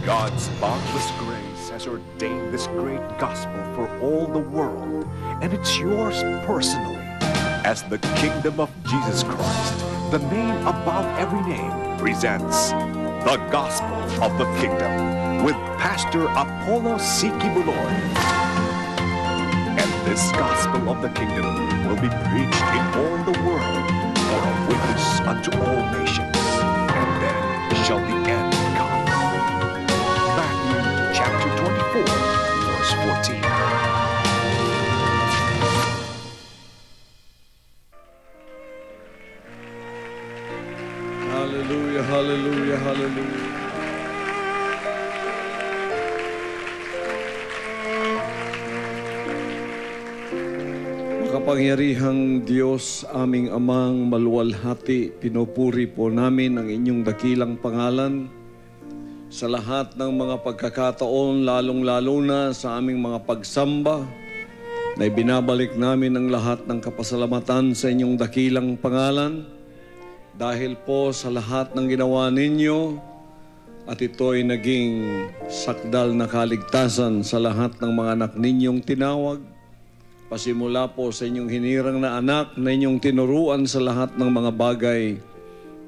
God's boundless grace has ordained this great gospel for all the world, and it's yours personally. As the kingdom of Jesus Christ, the name above every name, presents the Gospel of the Kingdom with Pastor Apollo C. Kibuloy. And this Gospel of the Kingdom will be preached in all the world for a witness unto all nations, and then shall the end come. Matthew chapter 24, verse 14. Hallelujah, hallelujah, hallelujah. Makapangyarihang Diyos, aming amang maluwalhati, pinupuri po namin ang inyong dakilang pangalan sa lahat ng mga pagkakataon, lalong-lalo na sa aming mga pagsamba, na ibinabalik namin ang lahat ng kapasalamatan sa inyong dakilang pangalan. Dahil po sa lahat ng ginawa ninyo, at ito'y naging sakdal na kaligtasan sa lahat ng mga anak ninyong tinawag. Pasimula po sa inyong hinirang na anak na inyong tinuruan sa lahat ng mga bagay.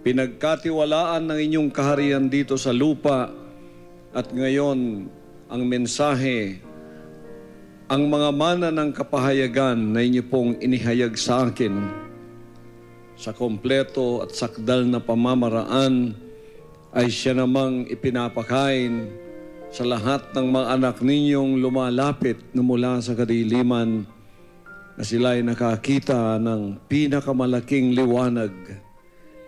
Pinagkatiwalaan ng inyong kaharian dito sa lupa. At ngayon, ang mensahe, ang mga mana ng kapahayagan na inyo pong inihayag sa akin, sa kompleto at sakdal na pamamaraan, ay siya namang ipinapakain sa lahat ng mga anak ninyong lumalapit na mula sa kadiliman, na sila ay nakakita ng pinakamalaking liwanag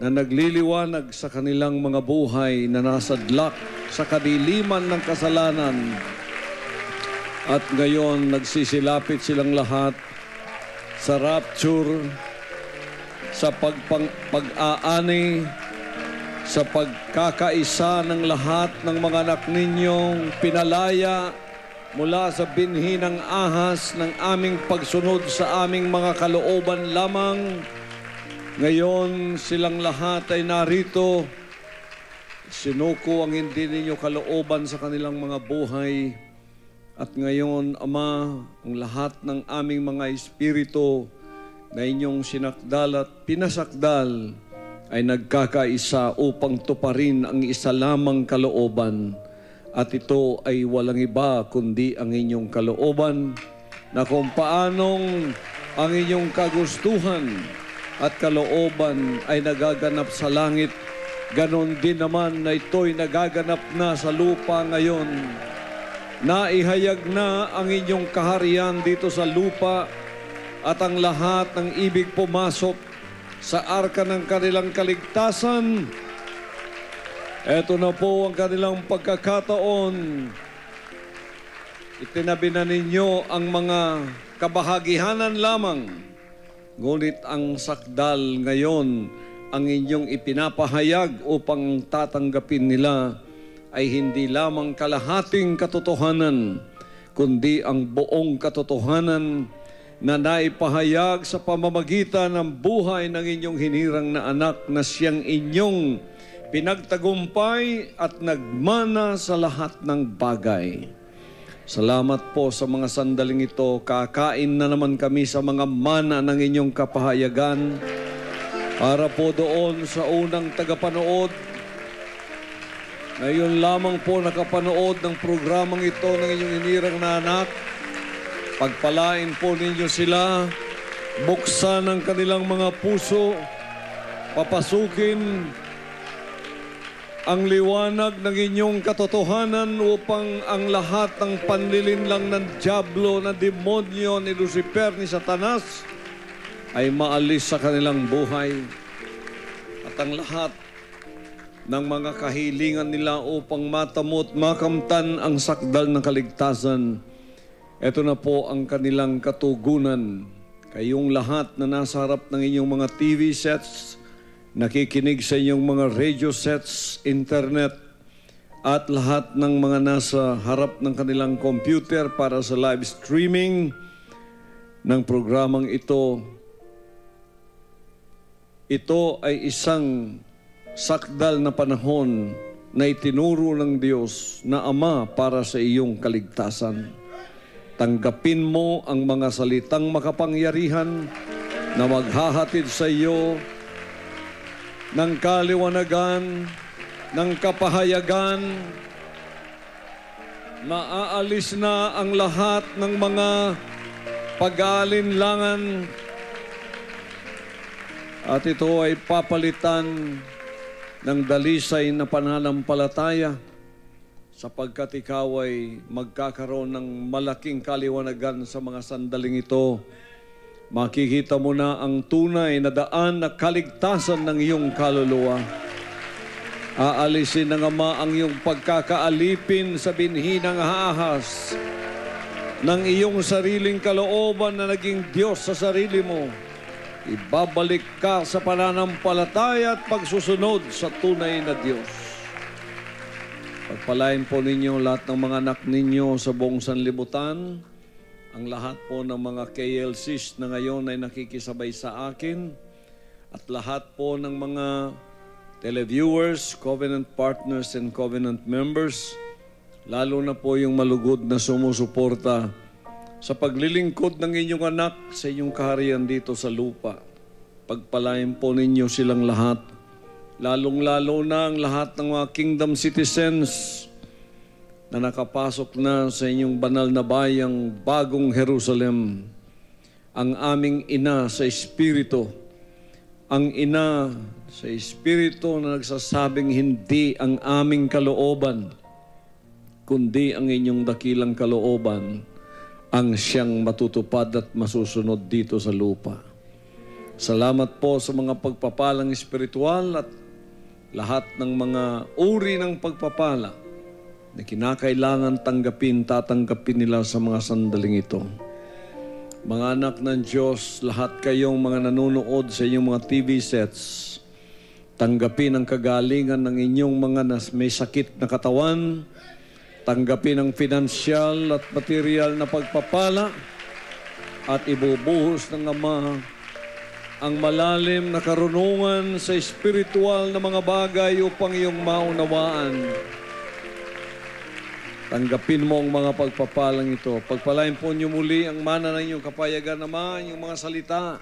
na nagliliwanag sa kanilang mga buhay na nasadlak sa kadiliman ng kasalanan. At ngayon nagsisilapit silang lahat sa rapture, sa pag-aani, sa pagkakaisa ng lahat ng mga anak ninyong pinalaya mula sa binhi ng ahas ng aming pagsunod sa aming mga kalooban lamang. Ngayon silang lahat ay narito. Sinuko ang hindi ninyo kalooban sa kanilang mga buhay. At ngayon, Ama, ang lahat ng aming mga espiritu na inyong sinakdal at pinasakdal ay nagkakaisa upang tuparin ang isa lamang kalooban. At ito ay walang iba kundi ang inyong kalooban, na kung paanong ang inyong kagustuhan at kalooban ay nagaganap sa langit, ganon din naman na ito'y nagaganap na sa lupa ngayon. Naihayag na ang inyong kaharian dito sa lupa, at ang lahat ng ibig pumasok sa arka ng kanilang kaligtasan, eto na po ang kanilang pagkakataon. Itinabi na ninyo ang mga kabahagihanan lamang, ngunit ang sakdal ngayon, ang inyong ipinapahayag upang tatanggapin nila, ay hindi lamang kalahating katotohanan, kundi ang buong katotohanan na naipahayag sa pamamagitan ng buhay ng inyong hinirang na anak, na siyang inyong pinagtagumpay at nagmana sa lahat ng bagay. Salamat po sa mga sandaling ito. Kakain na naman kami sa mga mana ng inyong kapahayagan, para po doon sa unang tagapanood. Ngayon lamang po nakapanood ng programang ito ng inyong hinirang na anak. Pagpalain po ninyo sila, buksan ang kanilang mga puso, papasukin ang liwanag ng inyong katotohanan upang ang lahat ng panlilinlang ng dyablo, ng demonyo, ni Lucifer, ni Satanas ay maalis sa kanilang buhay. At ang lahat ng mga kahilingan nila upang matamot, makamtan ang sakdal ng kaligtasan, ito na po ang kanilang katugunan. Kayong lahat na nasa harap ng inyong mga TV sets, nakikinig sa inyong mga radio sets, internet, at lahat ng mga nasa harap ng kanilang computer para sa live streaming ng programang ito. Ito ay isang sakdal na panahon na itinuro ng Diyos na Ama para sa iyong kaligtasan. Tanggapin mo ang mga salitang makapangyarihan na maghahatid sa iyo ng kaliwanagan, ng kapahayagan. Maaalis na ang lahat ng mga pag-aalinlangan at ito ay papalitan ng dalisay na pananampalataya sapagkat ikaw ay magkakaroon ng malaking kaliwanagan sa mga sandaling ito. Makikita mo na ang tunay na daan na kaligtasan ng iyong kaluluwa. Aalisin ng Ama ang iyong pagkakaalipin sa binhi ng ahas ng iyong sariling kalooban na naging Diyos sa sarili mo. Ibabalik ka sa pananampalataya at pagsusunod sa tunay na Diyos. Pagpalain po ninyo lahat ng mga anak ninyo sa buong sanlibutan, ang lahat po ng mga KLCs na ngayon ay nakikisabay sa akin, at lahat po ng mga televiewers, covenant partners and covenant members, lalo na po yung malugod na sumusuporta sa paglilingkod ng inyong anak sa inyong kaharian dito sa lupa. Pagpalain po ninyo silang lahat, lalong-lalo na ang lahat ng mga kingdom citizens na nakapasok na sa inyong banal na bayang Bagong Jerusalem. Ang aming ina sa Espiritu, ang ina sa Espiritu na nagsasabing hindi ang aming kalooban, kundi ang inyong dakilang kalooban ang siyang matutupad at masusunod dito sa lupa. Salamat po sa mga pagpapalang espiritual at lahat ng mga uri ng pagpapala na kinakailangan tatanggapin nila sa mga sandaling ito. Mga anak ng Diyos, lahat kayong mga nanonood sa inyong mga TV sets, tanggapin ang kagalingan ng inyong mga may sakit na katawan, tanggapin ang pinansyal at material na pagpapala at ibubuhos ng Ama ang malalim na karunungan sa espiritual na mga bagay upang iyong maunawaan. Tanggapin mo ang mga pagpapalang ito. Pagpalain po niyo muli ang mana ng inyong kapayagan naman, yung mga salita,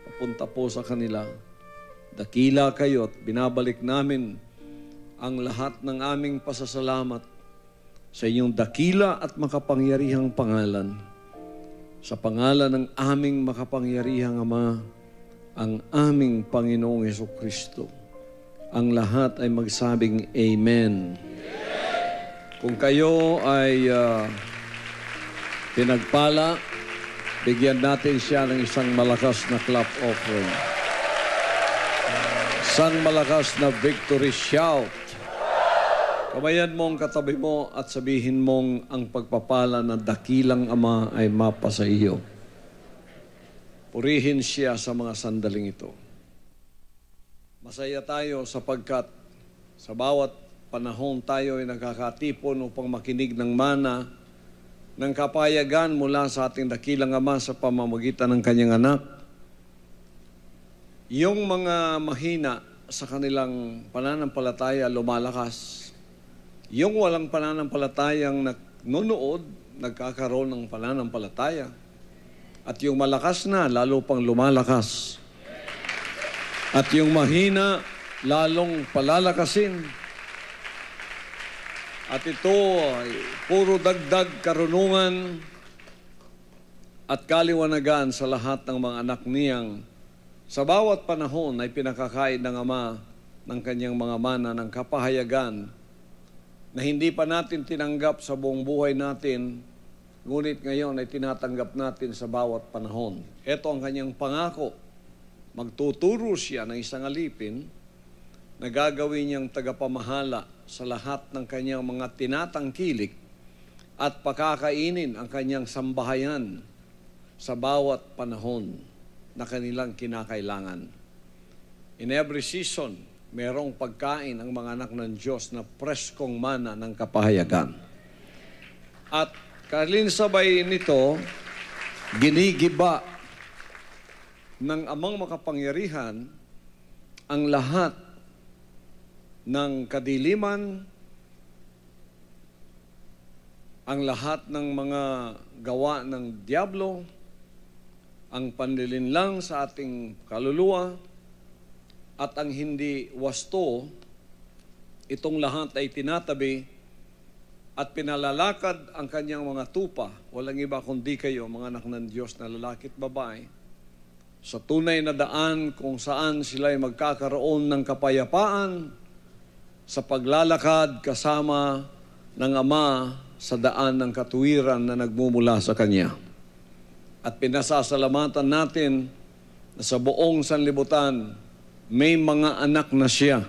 papunta po sa kanila. Dakila kayo at binabalik namin ang lahat ng aming pasasalamat sa inyong dakila at makapangyarihang pangalan. Sa pangalan ng aming makapangyarihang Ama, ang aming Panginoong Jesucristo. Ang lahat ay magsabing Amen. Kung kayo ay pinagpala, bigyan natin siya ng isang malakas na clap offering. Isang malakas na victory shout. Kamayan mo ang katabi mo at sabihin mong ang pagpapala ng dakilang Ama ay mapa sa iyo. Purihin siya sa mga sandaling ito. Masaya tayo sapagkat sa bawat panahon tayo ay nakakatipon upang makinig ng mana ng kapayagan mula sa ating dakilang Ama sa pamamagitan ng kanyang anak. Yung mga mahina sa kanilang pananampalataya lumalakas. Yung walang pananampalatayang nanonood, nagkakaroon ng pananampalataya. At yung malakas na, lalo pang lumalakas. At yung mahina, lalong palalakasin. At ito ay puro dagdag karunungan at kaliwanagan sa lahat ng mga anak niyang sa bawat panahon ay pinakakain ng Ama ng kanyang mga mana ng kapahayagan na hindi pa natin tinanggap sa buong buhay natin, ngunit ngayon ay tinatanggap natin sa bawat panahon. Ito ang kanyang pangako. Magtuturo siya ng isang alipin na gagawin niyang tagapamahala sa lahat ng kanyang mga tinatangkilik at pakakainin ang kanyang sambahayan sa bawat panahon na kanilang kinakailangan. In every season, merong pagkain ang mga anak ng Diyos na preskong mana ng kapahayagan. At kalinsabay nito, ginigiba ng Amang makapangyarihan ang lahat ng kadiliman, ang lahat ng mga gawa ng diablo, ang panlilinlang sa ating kaluluwa, at ang hindi wasto, itong lahat ay tinatabi at pinalalakad ang kanyang mga tupa. Walang iba kundi kayo, mga anak ng Diyos na lalaki at babae, sa tunay na daan kung saan sila ay magkakaroon ng kapayapaan sa paglalakad kasama ng Ama sa daan ng katuwiran na nagmumula sa Kanya. At pinasasalamatan natin na sa buong sanlibutan may mga anak na siya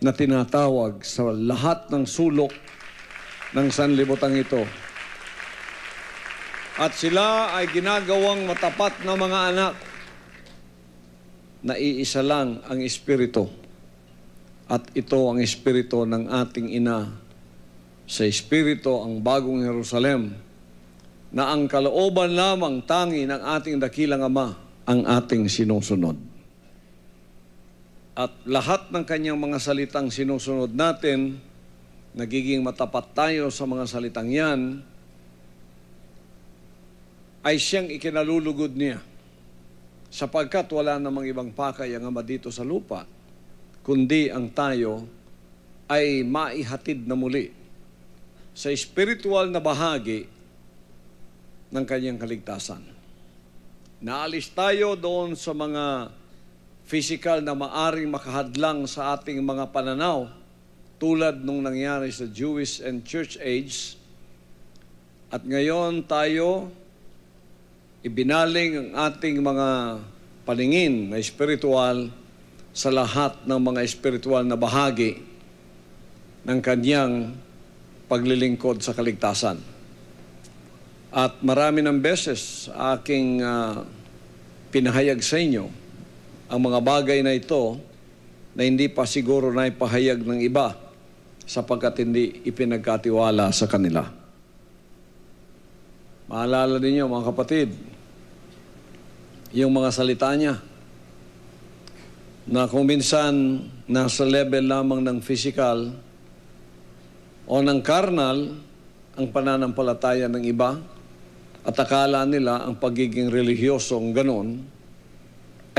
na tinatawag sa lahat ng sulok ng sanlibutan ito. At sila ay ginagawang matapat na mga anak na iisa lang ang Espiritu. At ito ang Espiritu ng ating Ina. Sa Espiritu ang bagong Jerusalem, na ang kalooban lamang tangi ng ating dakilang Ama ang ating sinusunod. At lahat ng kanyang mga salitang sinusunod natin, nagiging matapat tayo sa mga salitang yan, ay siyang ikinalulugod niya. Sapagkat wala namang ibang pakay ang Ama dito sa lupa, kundi ang tayo ay maihatid na muli sa espiritual na bahagi ng kanyang kaligtasan. Naalis tayo doon sa mga physical na maaring makahadlang sa ating mga pananaw, tulad nung nangyari sa Jewish and Church age. At ngayon tayo ibinaling ang ating mga paningin na espiritual sa lahat ng mga espiritual na bahagi ng kanyang paglilingkod sa kaligtasan. At marami ng beses aking pinahayag sa inyo ang mga bagay na ito na hindi pa siguro na ipahayag ng iba sapagkat hindi ipinagkatiwala sa kanila. Maalala ninyo mga kapatid, yung mga salita niya na kung minsan nasa level lamang ng physical o ng carnal ang pananampalataya ng iba at akala nila ang pagiging relihiyosong ganon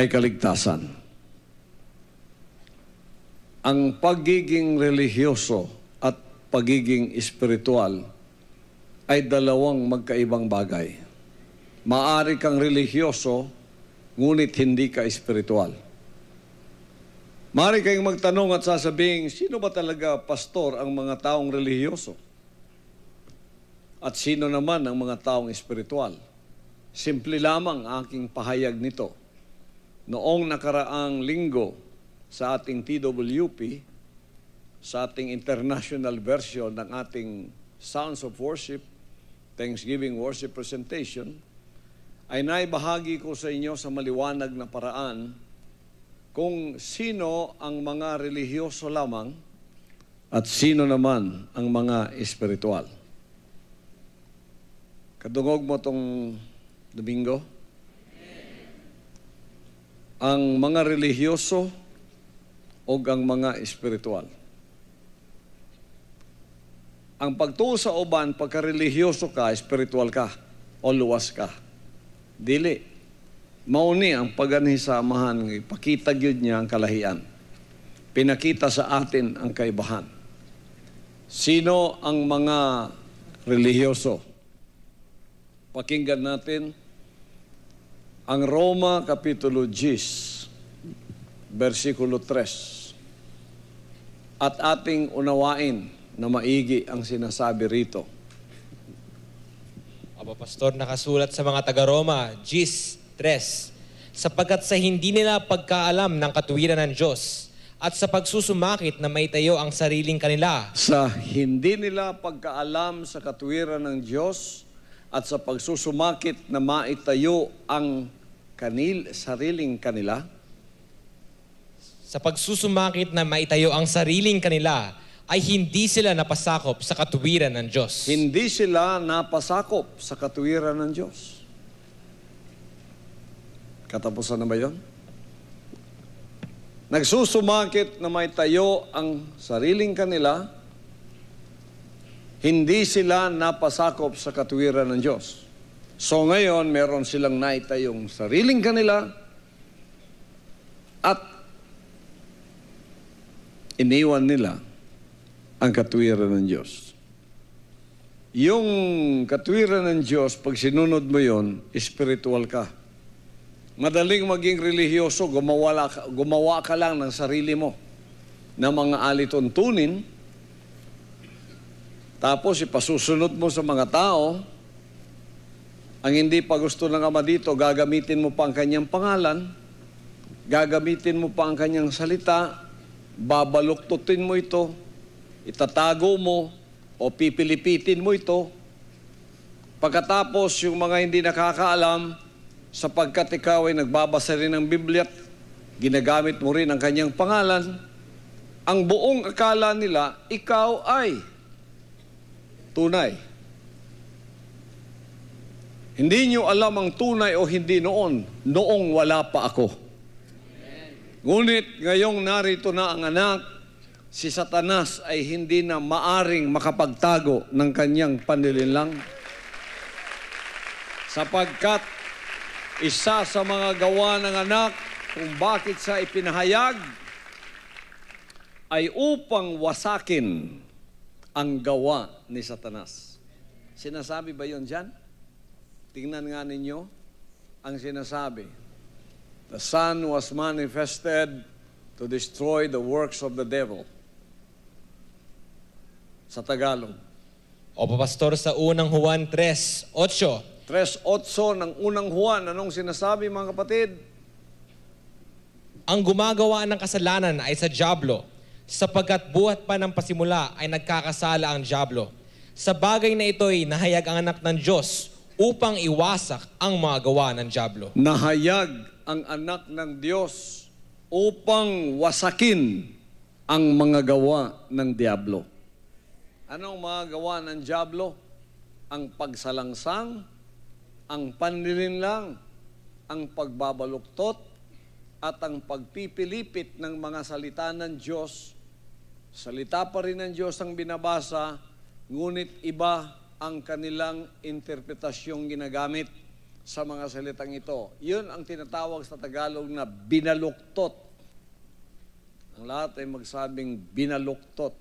ay kaligtasan. Ang pagiging relihiyoso at pagiging espiritual ay dalawang magkaibang bagay. Maaari kang relihiyoso, ngunit hindi ka espiritual. Maaari kayong magtanong at sasabihin, sino ba talaga pastor ang mga taong relihiyoso? At sino naman ang mga taong espiritual? Simple lamang aking pahayag nito. Noong nakaraang linggo sa ating TWP, sa ating international version ng ating Sounds of Worship, Thanksgiving Worship Presentation, ay naibahagi ko sa inyo sa maliwanag na paraan kung sino ang mga relihiyoso lamang at sino naman ang mga espiritual. Kadungog mo itong Domingo? Ang mga relihiyoso o ang mga espiritual. Ang pagtuo sa uban, pagka-relihiyoso ka, espiritual ka, o luwas ka. Dili. Mauni ang paganisamahan, ipakita yun niya ang kalahian. Pinakita sa atin ang kaibahan. Sino ang mga relihiyoso? Pakinggan natin ang Roma Kapitulo 10, versikulo 3. At ating unawain na maigi ang sinasabi rito. Aba, Pastor, nakasulat sa mga taga-Roma, 10:3, sapagkat sa hindi nila pagkaalam ng katuwiran ng Diyos at sa pagsusumakit na maitayo ang sariling kanila. Sa hindi nila pagkaalam sa katuwiran ng Diyos at sa pagsusumakit na maitayo ang sariling kanila. Sa pagsusumakit na maitayo ang sariling kanila, ay hindi sila napasakop sa katuwiran ng Diyos. Hindi sila napasakop sa katuwiran ng Diyos. Katapusan na ba yun? nagsusumakit na may tayo ang sariling kanila, hindi sila napasakop sa katuwiran ng Diyos. So ngayon, meron silang naitayong sariling kanila at iniwan nila ang katuwiran ng Diyos. Yung katuwiran ng Diyos, pag sinunod mo yon, spiritual ka. Madaling maging relihiyoso, gumawa ka lang ng sarili mo na mga alituntunin, tapos ipasusunod mo sa mga tao, ang hindi pa gusto ng Ama dito, gagamitin mo pa ang kanyang pangalan, gagamitin mo pa ang kanyang salita, babaluktutin mo ito, itatago mo, o pipilipitin mo ito. Pagkatapos, yung mga hindi nakakaalam, sapagkat ikaw ay nagbabasa rin ng Biblia, ginagamit mo rin ang kanyang pangalan, ang buong akala nila, ikaw ay tunay. Hindi nyo alam ang tunay o hindi noong wala pa ako. Ngunit ngayong narito na ang anak, si Satanas ay hindi na maaring makapagtago ng kanyang panlilinlang. Sapagkat isa sa mga gawa ng anak kung bakit siya ipinahayag ay upang wasakin ang gawa ni Satanas. Sinasabi ba yun dyan? Tingnan nga ninyo ang sinasabi. The Son was manifested to destroy the works of the devil. Sa Tagalog. Opo, Pastor, sa unang Juan 3:8. 3:8 ng unang Juan. Anong sinasabi, mga kapatid? Ang gumagawa ng kasalanan ay sa dyablo, sapagkat buhat pa ng pasimula ay nagkakasala ang dyablo. Sa bagay na ito'y nahayag ang anak ng Diyos upang iwasak ang mga gawa ng dyablo. Nahayag ang anak ng Diyos upang wasakin ang mga gawa ng dyablo. Anong mga gawa ng dyablo? Ang pagsalangsang, ang panlilinlang, ang pagbabaluktot, at ang pagpipilipit ng mga salita ng Diyos. Salita pa rin ng Diyos ang binabasa, ngunit iba ang kanilang interpretasyong ginagamit sa mga salitang ito. Yun ang tinatawag sa Tagalog na binaluktot. Ang lahat ay magsabing binaluktot.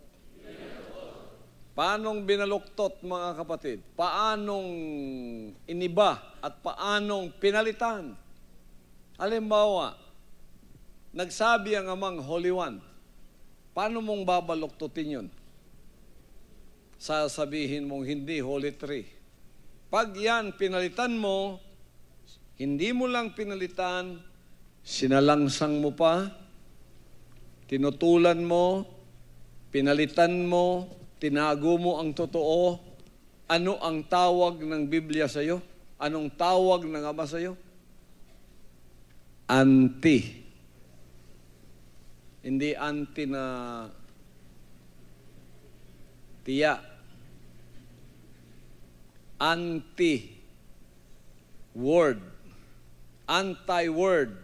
Paanong binaluktot, mga kapatid? Paanong iniba at paanong pinalitan? Halimbawa, nagsabi ang amang Holy One, paano mong babaluktutin yun? Sasabihin mong hindi Holy Three. Pag yan pinalitan mo, hindi mo lang pinalitan, sinalangsang mo pa, tinutulan mo, pinalitan mo, tinago mo ang totoo. Ano ang tawag ng Biblia sa iyo? Anong tawag ng Ama sa iyo? Anti. Hindi anti na tiya. Anti-word. Anti-word.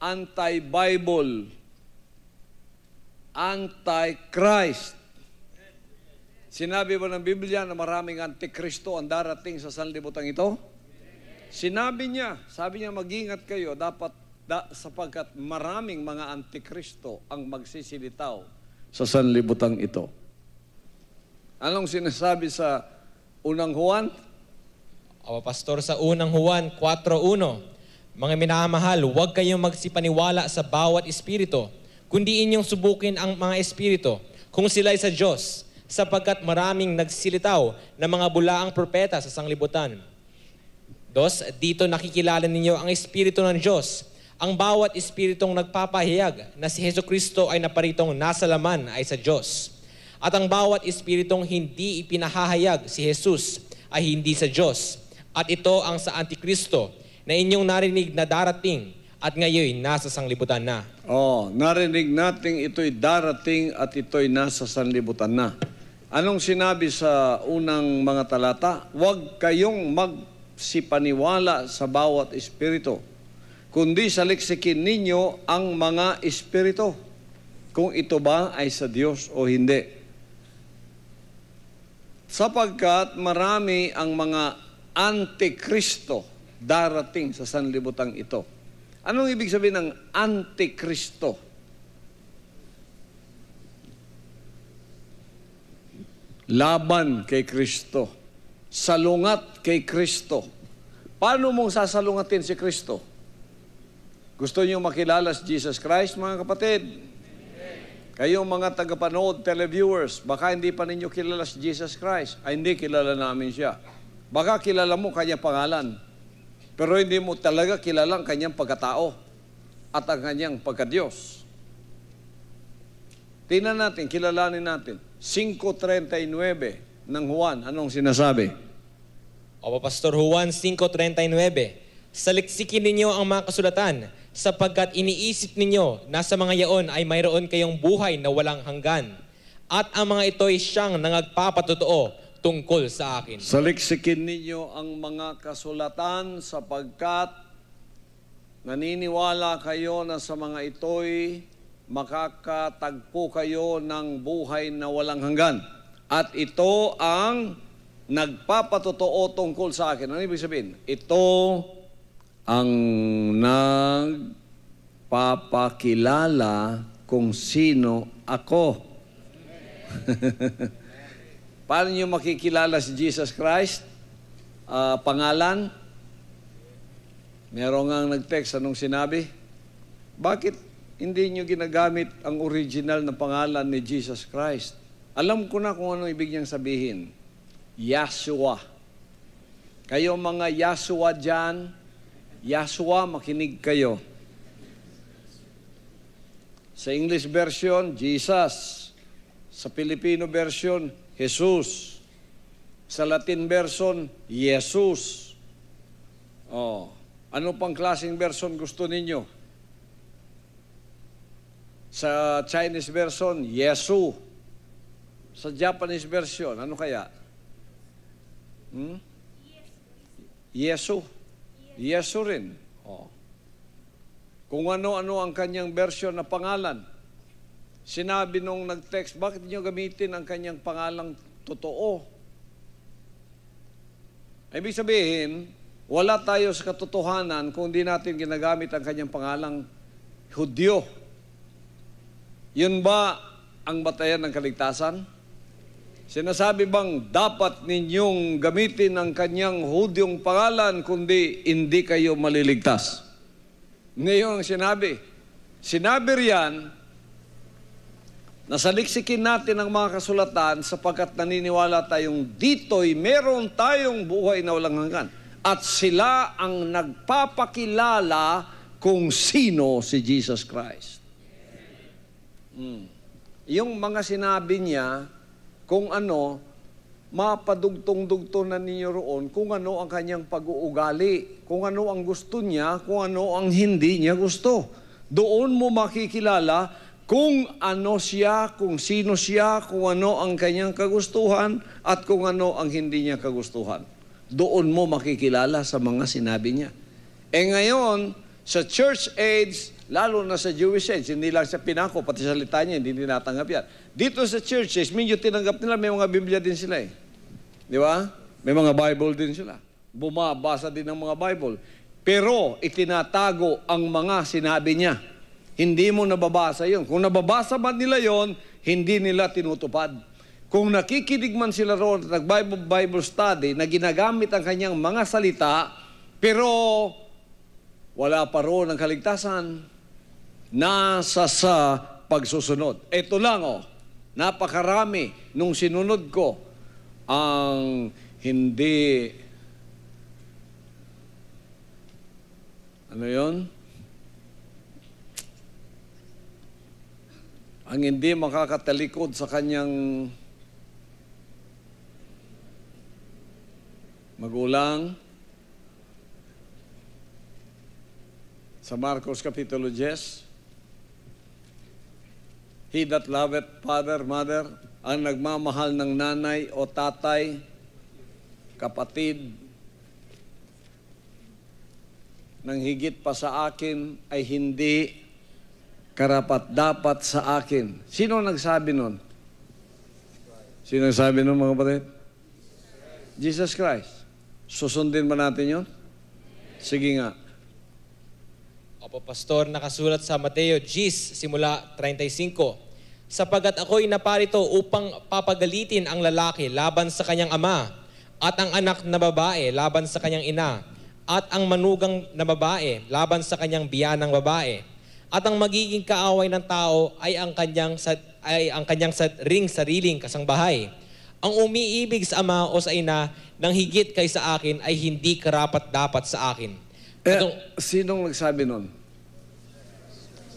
Anti-Bible. Anti-Christ. Sinabi ba ng Biblia na maraming antikristo ang darating sa sanlibutan ito? Sinabi niya, sabi niya mag-ingat kayo sapagkat maraming mga antikristo ang magsisilitaw sa sanlibutan ito. Anong sinasabi sa unang Juan? Opo, Pastor, sa unang Juan 4:1. Mga minamahal, huwag kayong magsipaniwala sa bawat espiritu, kundi inyong subukin ang mga espiritu kung sila'y sa Diyos, sapagkat maraming nagsilitaw na mga bulaang propeta sa sanglibutan. Dito nakikilala ninyo ang Espiritu ng Diyos. Ang bawat espiritong nagpapahayag na si Jesucristo ay naparitong nasa laman ay sa Diyos. At ang bawat espiritong hindi ipinahahayag si Jesus ay hindi sa Diyos. At ito ang sa Antikristo na inyong narinig na darating at ngayon nasa sanglibutan na. Narinig natin ito'y darating at ito'y nasa sanlibutan na. Anong sinabi sa unang mga talata? Huwag kayong magsipaniwala sa bawat espiritu, kundi saliksikin ninyo ang mga espiritu, kung ito ba ay sa Diyos o hindi. Sapagkat marami ang mga antikristo darating sa sanlibutang ito. Anong ibig sabihin ng antikristo? Laban kay Kristo. Salungat kay Kristo. Paano mong sasalungatin si Kristo? Gusto niyo makilala si Jesus Christ, mga kapatid? Kayong mga tagapanood, televiewers, baka hindi pa ninyo kilala si Jesus Christ. Ay, hindi, kilala namin siya. Baka kilala mo kanyang pangalan, pero hindi mo talaga kilala ang kanyang pagkatao at ang kanyang pagkadiyos. Tingnan natin, kilalanin natin. 5:39 ng Juan, anong sinasabi? O Pastor Juan 5:39, saliksikin ninyo ang mga kasulatan, sapagkat iniisip ninyo na sa mga yaon ay mayroon kayong buhay na walang hanggan. At ang mga ito ay siyang nangagpapatotoo tungkol sa akin. Saliksikin ninyo ang mga kasulatan sapagkat naniniwala kayo na sa mga ito'y makakatagpo kayo ng buhay na walang hanggan. At ito ang nagpapatotoo tungkol sa akin. Ano ibig sabihin? Ito ang nagpapakilala kung sino ako. Paano nyo makikilala si Jesus Christ? Pangalan? Meron nga nag-text, anong sinabi? Bakit hindi nyo ginagamit ang original na pangalan ni Jesus Christ? Alam ko na kung ano ibig niyang sabihin. Yahshua. Kayo mga Yahshua dyan, Yahshua, makinig kayo. Sa English version, Jesus. Sa Filipino version, Jesus. Sa Latin version, Jesus. Oh, ano pang klaseng version gusto ninyo? Sa Chinese version, Yesu. Sa Japanese version, ano kaya? Yesu. Yesu rin. Oh. Kung ano-ano ang kanyang version na pangalan. Sinabi nung nag-text, bakit niyo gamitin ang kanyang pangalang totoo? Ibig sabihin, wala tayo sa katotohanan kung di natin ginagamit ang kanyang pangalang Hudyo. Yun ba ang batayan ng kaligtasan? Sinasabi bang dapat ninyong gamitin ang kanyang Hudyong pangalan kundi hindi kayo maliligtas? Ngayon ang sinabi. Sinabi riyan na saliksikin natin ang mga kasulatan sapagkat naniniwala tayong dito'y meron tayong buhay na walang hanggan. At sila ang nagpapakilala kung sino si Jesus Christ. Yung mga sinabi niya, kung ano, mapadugtong-dugtong na ninyo roon kung ano ang kanyang pag-uugali, kung ano ang gusto niya, kung ano ang hindi niya gusto. Doon mo makikilala kung ano siya, kung sino siya, kung ano ang kanyang kagustuhan, at kung ano ang hindi niya kagustuhan. Doon mo makikilala sa mga sinabi niya. Ngayon, sa church age, lalo na sa Jewish age, hindi lang sa pinako, pati sa litanya, hindi tinatanggap yan. Dito sa church age, medyo tinanggap nila, may mga Biblia din sila eh. Di ba? May mga Bible din sila. Bumabasa din ng mga Bible. Pero itinatago ang mga sinabi niya. Hindi mo nababasa yon. Kung nababasa man nila yon, hindi nila tinutupad. Kung nakikinig man sila roon at nag-Bible study na ginagamit ang kanyang mga salita, pero wala pa roon ang kaligtasan, nasa sa pagsusunod. Ito lang napakarami nung sinunod ko ang hindi, ano yon? Ang hindi makakatalikod sa kanyang magulang. Sa Marcos Kapitulo 10, he that loveth father, mother, ang nagmamahal ng nanay o tatay, kapatid, ng higit pa sa akin ay hindi karapat-dapat sa akin. Sino nagsabi nun? Sino nagsabi nun, mga kapatid? Jesus Christ. Susundin ba natin yun? Sige nga. Opo, Pastor, nakasulat sa Mateo 10, simula 35. Sapagat ako'y naparito upang papagalitin ang lalaki laban sa kanyang ama, at ang anak na babae laban sa kanyang ina, at ang manugang na babae laban sa kanyang biyanang babae. At ang magiging kaaway ng tao ay ang kanyang sariling kasangbahay. Ang umiibig sa ama o sa ina ng higit kaysa akin ay hindi karapat-dapat sa akin. Sinong nagsabi nun?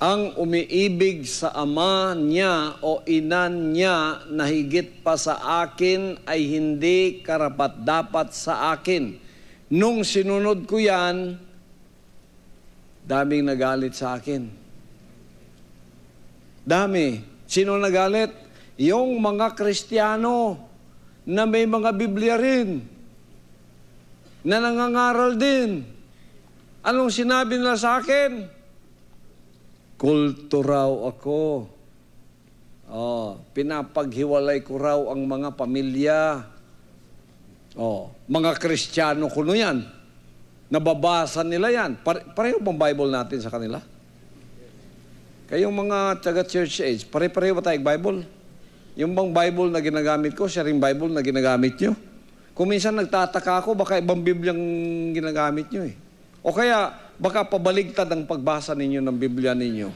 Ang umiibig sa ama niya o ina niya na higit pa sa akin ay hindi karapat-dapat sa akin. Nung sinunod ko yan, daming nagalit sa akin. Dami. Sino nagalit? Yung mga Kristiyano na may mga Biblia rin, na nangangaral din. Anong sinabi nila sa akin? Kulto raw ako. Pinapaghiwalay ko raw ang mga pamilya. Mga Kristiyano kuno yan. Nababasa nila yan. Pareho bang Bible natin sa kanila? Kayong mga taga-church age, pare-pareho ba tayong Bible? Yung bang Bible na ginagamit ko, siya rin Bible na ginagamit nyo? Kung minsan nagtataka ako, baka ibang Bibliang ginagamit nyo eh. O kaya, baka pabaligtad ang pagbasa ninyo ng Biblia ninyo.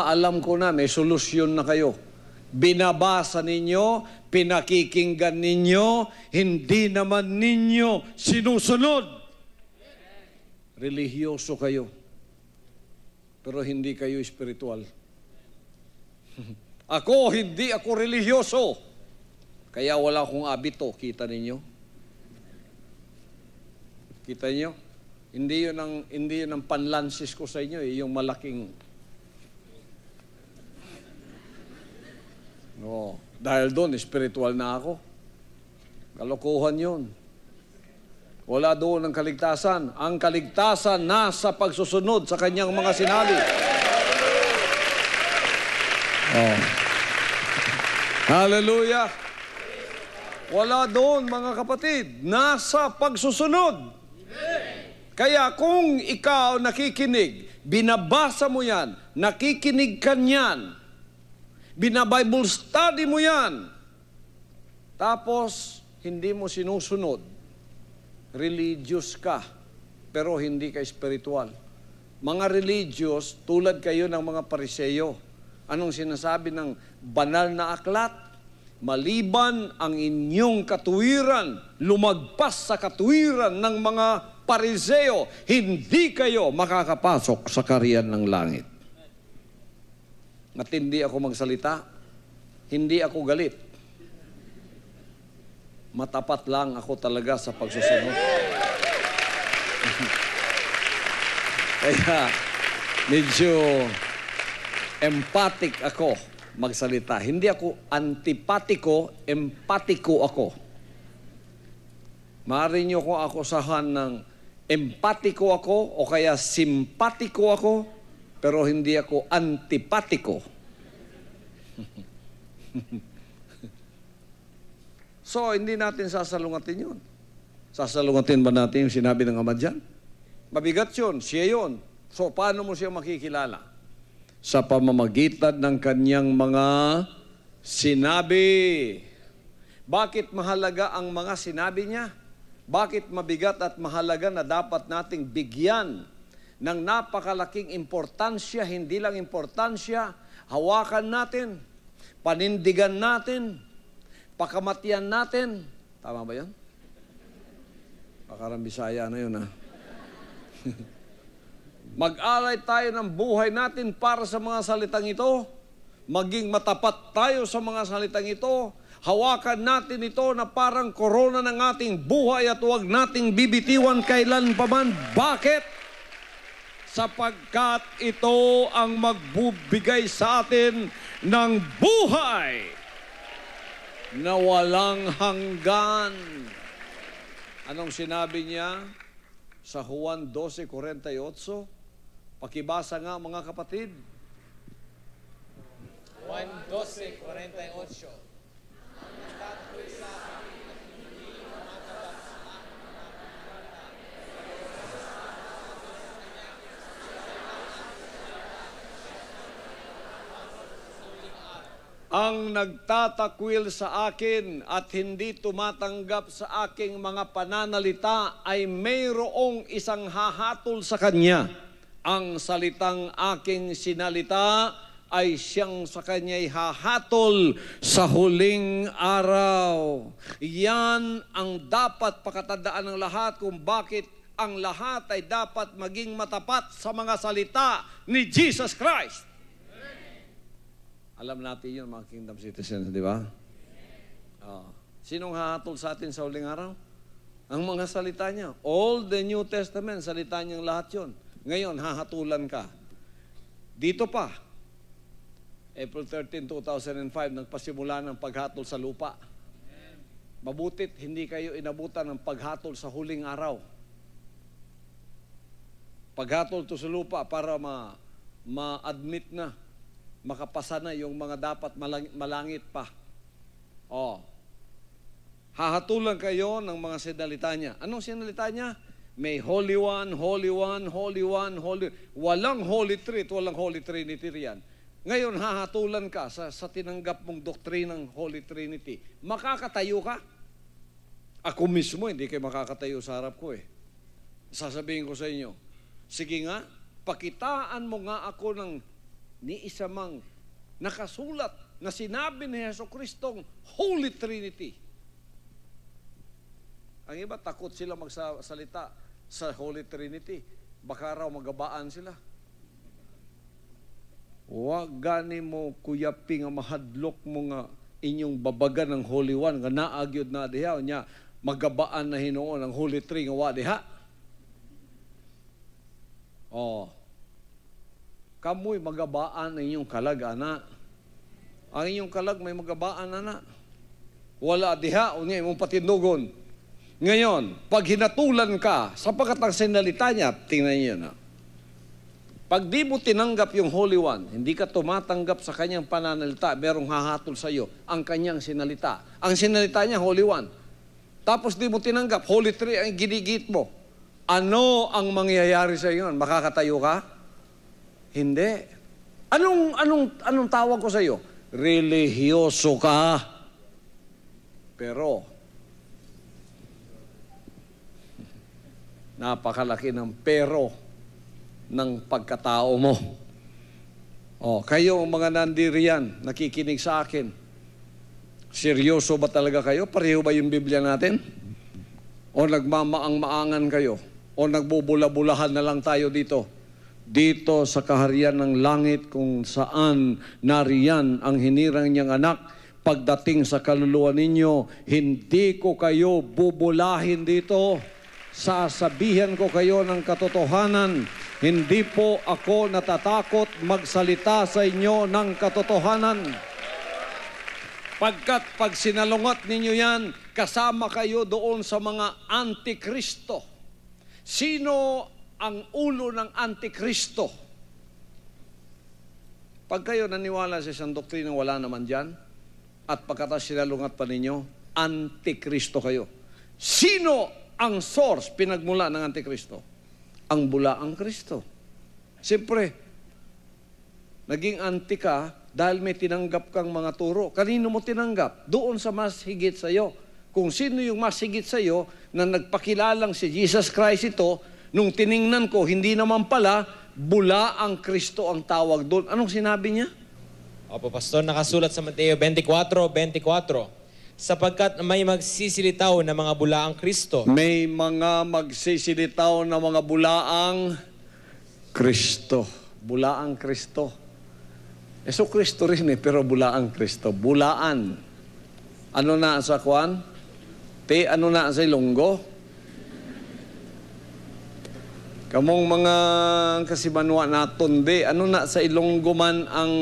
Alam ko na, may solusyon na kayo. Binabasa ninyo, pinakikinggan ninyo, hindi naman ninyo sinusunod. Relihiyoso kayo. Pero hindi kayo espiritual. Hindi ako relihiyoso. Kaya wala akong abito, kita ninyo? Kita niyo? Hindi yun ang panlansis ko sa inyo, yung malaking... dahil doon, spiritual na ako. Kalokohan yun. Wala doon ang kaligtasan. Ang kaligtasan nasa pagsusunod sa kanyang mga sinabi. Hallelujah! Wala doon, mga kapatid. Nasa pagsusunod. Kaya kung ikaw nakikinig, binabasa mo yan, nakikinig ka niyan, binabible study mo yan, tapos hindi mo sinusunod, religious ka, pero hindi ka spiritual. Mga religious, tulad kayo ng mga Pariseyo. Anong sinasabi ng banal na aklat? Maliban ang inyong katuwiran, lumagpas sa katuwiran ng mga Pariseo, hindi kayo makakapasok sa kaharian ng langit. Matindi ako magsalita, hindi ako galit. Matapat lang ako talaga sa pagsusunod. Kaya medyo empathic ako magsalita. Hindi ako antipatiko, empatiko ako. Maaari niyo kung akusahan ng empatiko ako o kaya simpatiko ako, pero hindi ako antipatiko. So, hindi natin sasalungatin yun. Sasalungatin ba natin yung sinabi ng Ama dyan? Mabigat yun, siya yun. So, paano mo siya makikilala? Sa pamamagitan ng kanyang mga sinabi. Bakit mahalaga ang mga sinabi niya? Bakit mabigat at mahalaga na dapat nating bigyan ng napakalaking importansya, hindi lang importansya, hawakan natin, panindigan natin, pakamatian natin. Tama ba yan? Pakarang Bisaya na yun, ha? Mag-alay tayo ng buhay natin para sa mga salitang ito. Maging matapat tayo sa mga salitang ito. Hawakan natin ito na parang korona ng ating buhay at huwag nating bibitiwan kailan pa man. Bakit? Sapagkat ito ang magbubigay sa atin ng buhay na walang hanggan. Anong sinabi niya? sa Juan 12:48. Pakibasa nga mga kapatid. Juan 12:48. Ang nagtatakwil sa akin at hindi tumatanggap sa aking mga pananalita ay mayroong isang hahatol sa kanya. Ang salitang aking sinalita ay siyang sa kanya'y hahatol sa huling araw. Yan ang dapat pakatandaan ng lahat kung bakit ang lahat ay dapat maging matapat sa mga salita ni Jesus Christ. Alam natin yun, mga kingdom citizens, di ba? Sinong hahatol sa atin sa huling araw? Ang mga salita niya. All the New Testament, salita niyang lahat yun. Ngayon, hahatulan ka. Dito pa, April 13, 2005, nagpasimula ng paghatol sa lupa. Mabutit, hindi kayo inabutan ng paghatol sa huling araw. Paghatol to sa lupa para ma-admit na, makapasa na yung mga dapat malangit pa. Hahatulan kayo ng mga sinalita niya. Anong sinalita niya? May Holy One, Holy One, Holy One, Holy... Walang Holy Three, walang Holy Trinity riyan. Ngayon, hahatulan ka sa tinanggap mong doktrinang Holy Trinity. Makakatayo ka? Ako mismo, hindi kayo makakatayo sa harap ko eh. Sasabihin ko sa inyo, sige nga, pakitaan mo nga ako ng ni isa mang nakasulat na sinabi ni Jesucristong Holy Trinity. Ang iba, takot sila magsalita sa Holy Trinity. Baka raw magabaan sila. Huwag gani mo kuyaping ang mahadlok mo nga inyong babagan ng Holy One nga naagyod na diha niya magabaan na Hinoon ang Holy Three nga wa diha. Kamoy magabaan ang inyong kalag, ana. Ang inyong kalag may magabaan, ana. Wala diha, unya imong patindugon. Ngayon, pag hinatulan ka, sapagkat ang sinalita niya, tingnan niyo na. Pag di mo tinanggap yung Holy One, hindi ka tumatanggap sa kanyang pananalita, merong hahatol sa iyo ang kanyang sinalita. Ang sinalita niya, Holy One. Tapos di mo tinanggap, Holy Three ang ginigit mo. Ano ang mangyayari sa iyo? Makakatayo ka? Hindi. Anong tawag ko sa iyo? Religyoso ka. Pero, napakalaki ng pero ng pagkatao mo. Kayo mga nandiriyan, nakikinig sa akin. Seryoso ba talaga kayo? Pareho ba yung Biblia natin? O nagmamaang-maangan kayo? O nagbubula-bulahan na lang tayo dito? Dito sa kaharian ng langit kung saan nariyan ang hinirang niyang anak, pagdating sa kaluluwa ninyo, hindi ko kayo bubulahin dito. Sasabihan ko kayo ng katotohanan. Hindi po ako natatakot magsalita sa inyo ng katotohanan. Pagkat pag sinalungat ninyo yan, kasama kayo doon sa mga antikristo. Sino ang ulo ng antikristo? Pag kayo naniwala sa isang doktrina wala naman dyan, at pagkatas sinalungat pa ninyo, antikristo kayo. Sino ang source, pinagmula ng antikristo? Ang bulaang Kristo. Siyempre, naging anti ka dahil may tinanggap kang mga turo. Kanino mo tinanggap? Doon sa mas higit sa iyo. Kung sino yung mas higit sa iyo na nagpakilalang si Jesus Christ ito, nung tiningnan ko, hindi naman pala, bulaang Kristo ang tawag doon. Anong sinabi niya? Opo, Pastor, nakasulat sa Mateo 24:24. Sapagkat may magsisilitaw na mga bulaang Kristo. May mga magsisilitaw na mga bulaang Kristo. Bulaang Kristo. Yesu Kristo rin pero bulaang Kristo. Bulaan. Ano na sa kwan? Ano na sa Ilonggo? Kamong mga kasibanwa naton be, ano na sa Ilonggo man ang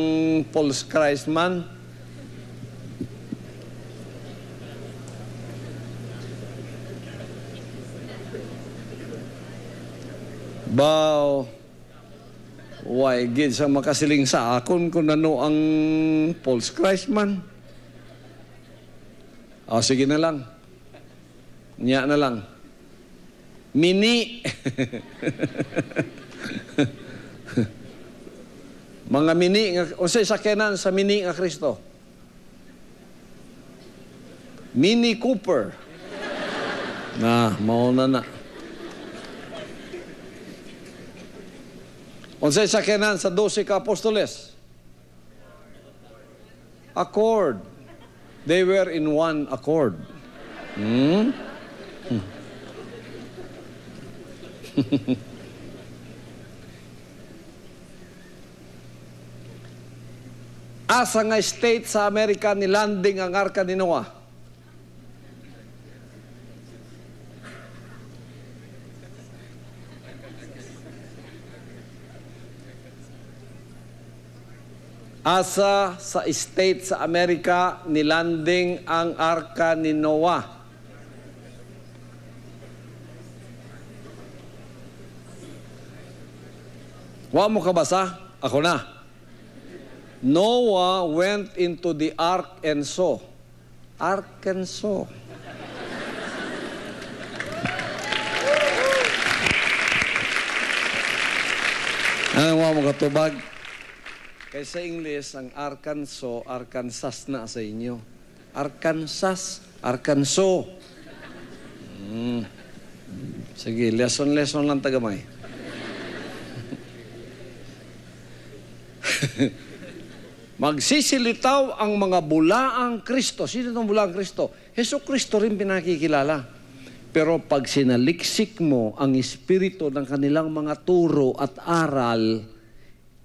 false Christ man? Bao, why, gid sa makasiling sa akon kung ano ang false Christ man. O, sige na lang. Nya na lang. Mini. Mga mini, o sa sakyanan sa mini nga Kristo. Mini Cooper. Mauna na. Unsay sakyanan sa 12 ka apostoles? Accord. They were in one accord. Asa nga state sa Amerika nilanding ang Arka ni Noah? Asa sa state sa Amerika nilanding ang Arka ni Noah? Wa mo kabasa? Ako na. Noah went into the ark and saw. Arkansas. Ano mo katubag? Kaya sa English, ang Arkansas, Arkansas na sa inyo. Arkansas, Arkansas. Sige, lesson lang tagamay. Magsisilitaw ang mga bulaang Kristo. Sino itong bulaang Kristo? Hesus Kristo rin pinakikilala. Pero pag sinaliksik mo ang espiritu ng kanilang mga turo at aral,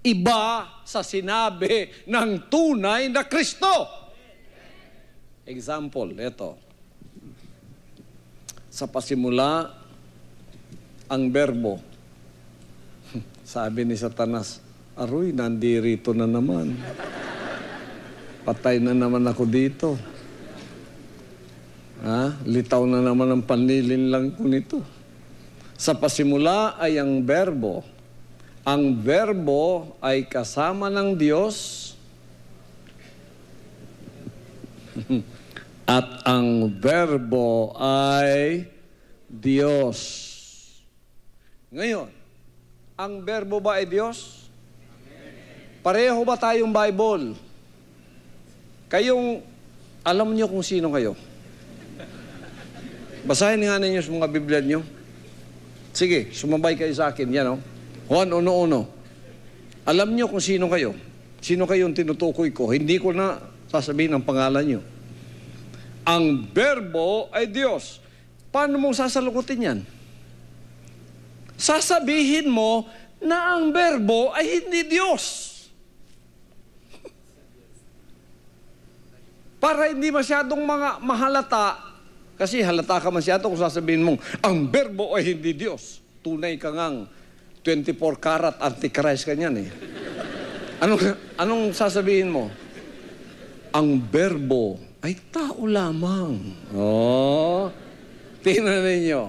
iba sa sinabi ng tunay na Kristo. Example, ito. Sa pasimula, ang berbo. Sabi ni Satanas, aroy, nandirito na naman. Patay na naman ako dito. Litaw na naman ang panlilin lang ko nito. Sa pasimula ay ang berbo. Ang verbo ay kasama ng Diyos at ang verbo ay Diyos. Ngayon, ang verbo ba ay Diyos? Pareho ba tayong Bible? Kayong, alam niyo kung sino kayo? Basahin nga ninyo sa mga Biblia niyo. Sige, sumabay kayo sa akin. Yan, Juan 1:1. Alam niyo kung sino kayo. Sino kayong tinutukoy ko. Hindi ko na sasabihin ang pangalan niyo. Ang verbo ay Diyos. Paano mo sasalukutin yan? Sasabihin mo na ang verbo ay hindi Diyos. Para hindi masyadong mga mahalata. Kasi halata ka masyado kung sasabihin mong ang verbo ay hindi Diyos. Tunay ka ngang 24 karat antichrist ka niyan Anong sasabihin mo? Ang verbo ay tao lamang. Tingnan ninyo.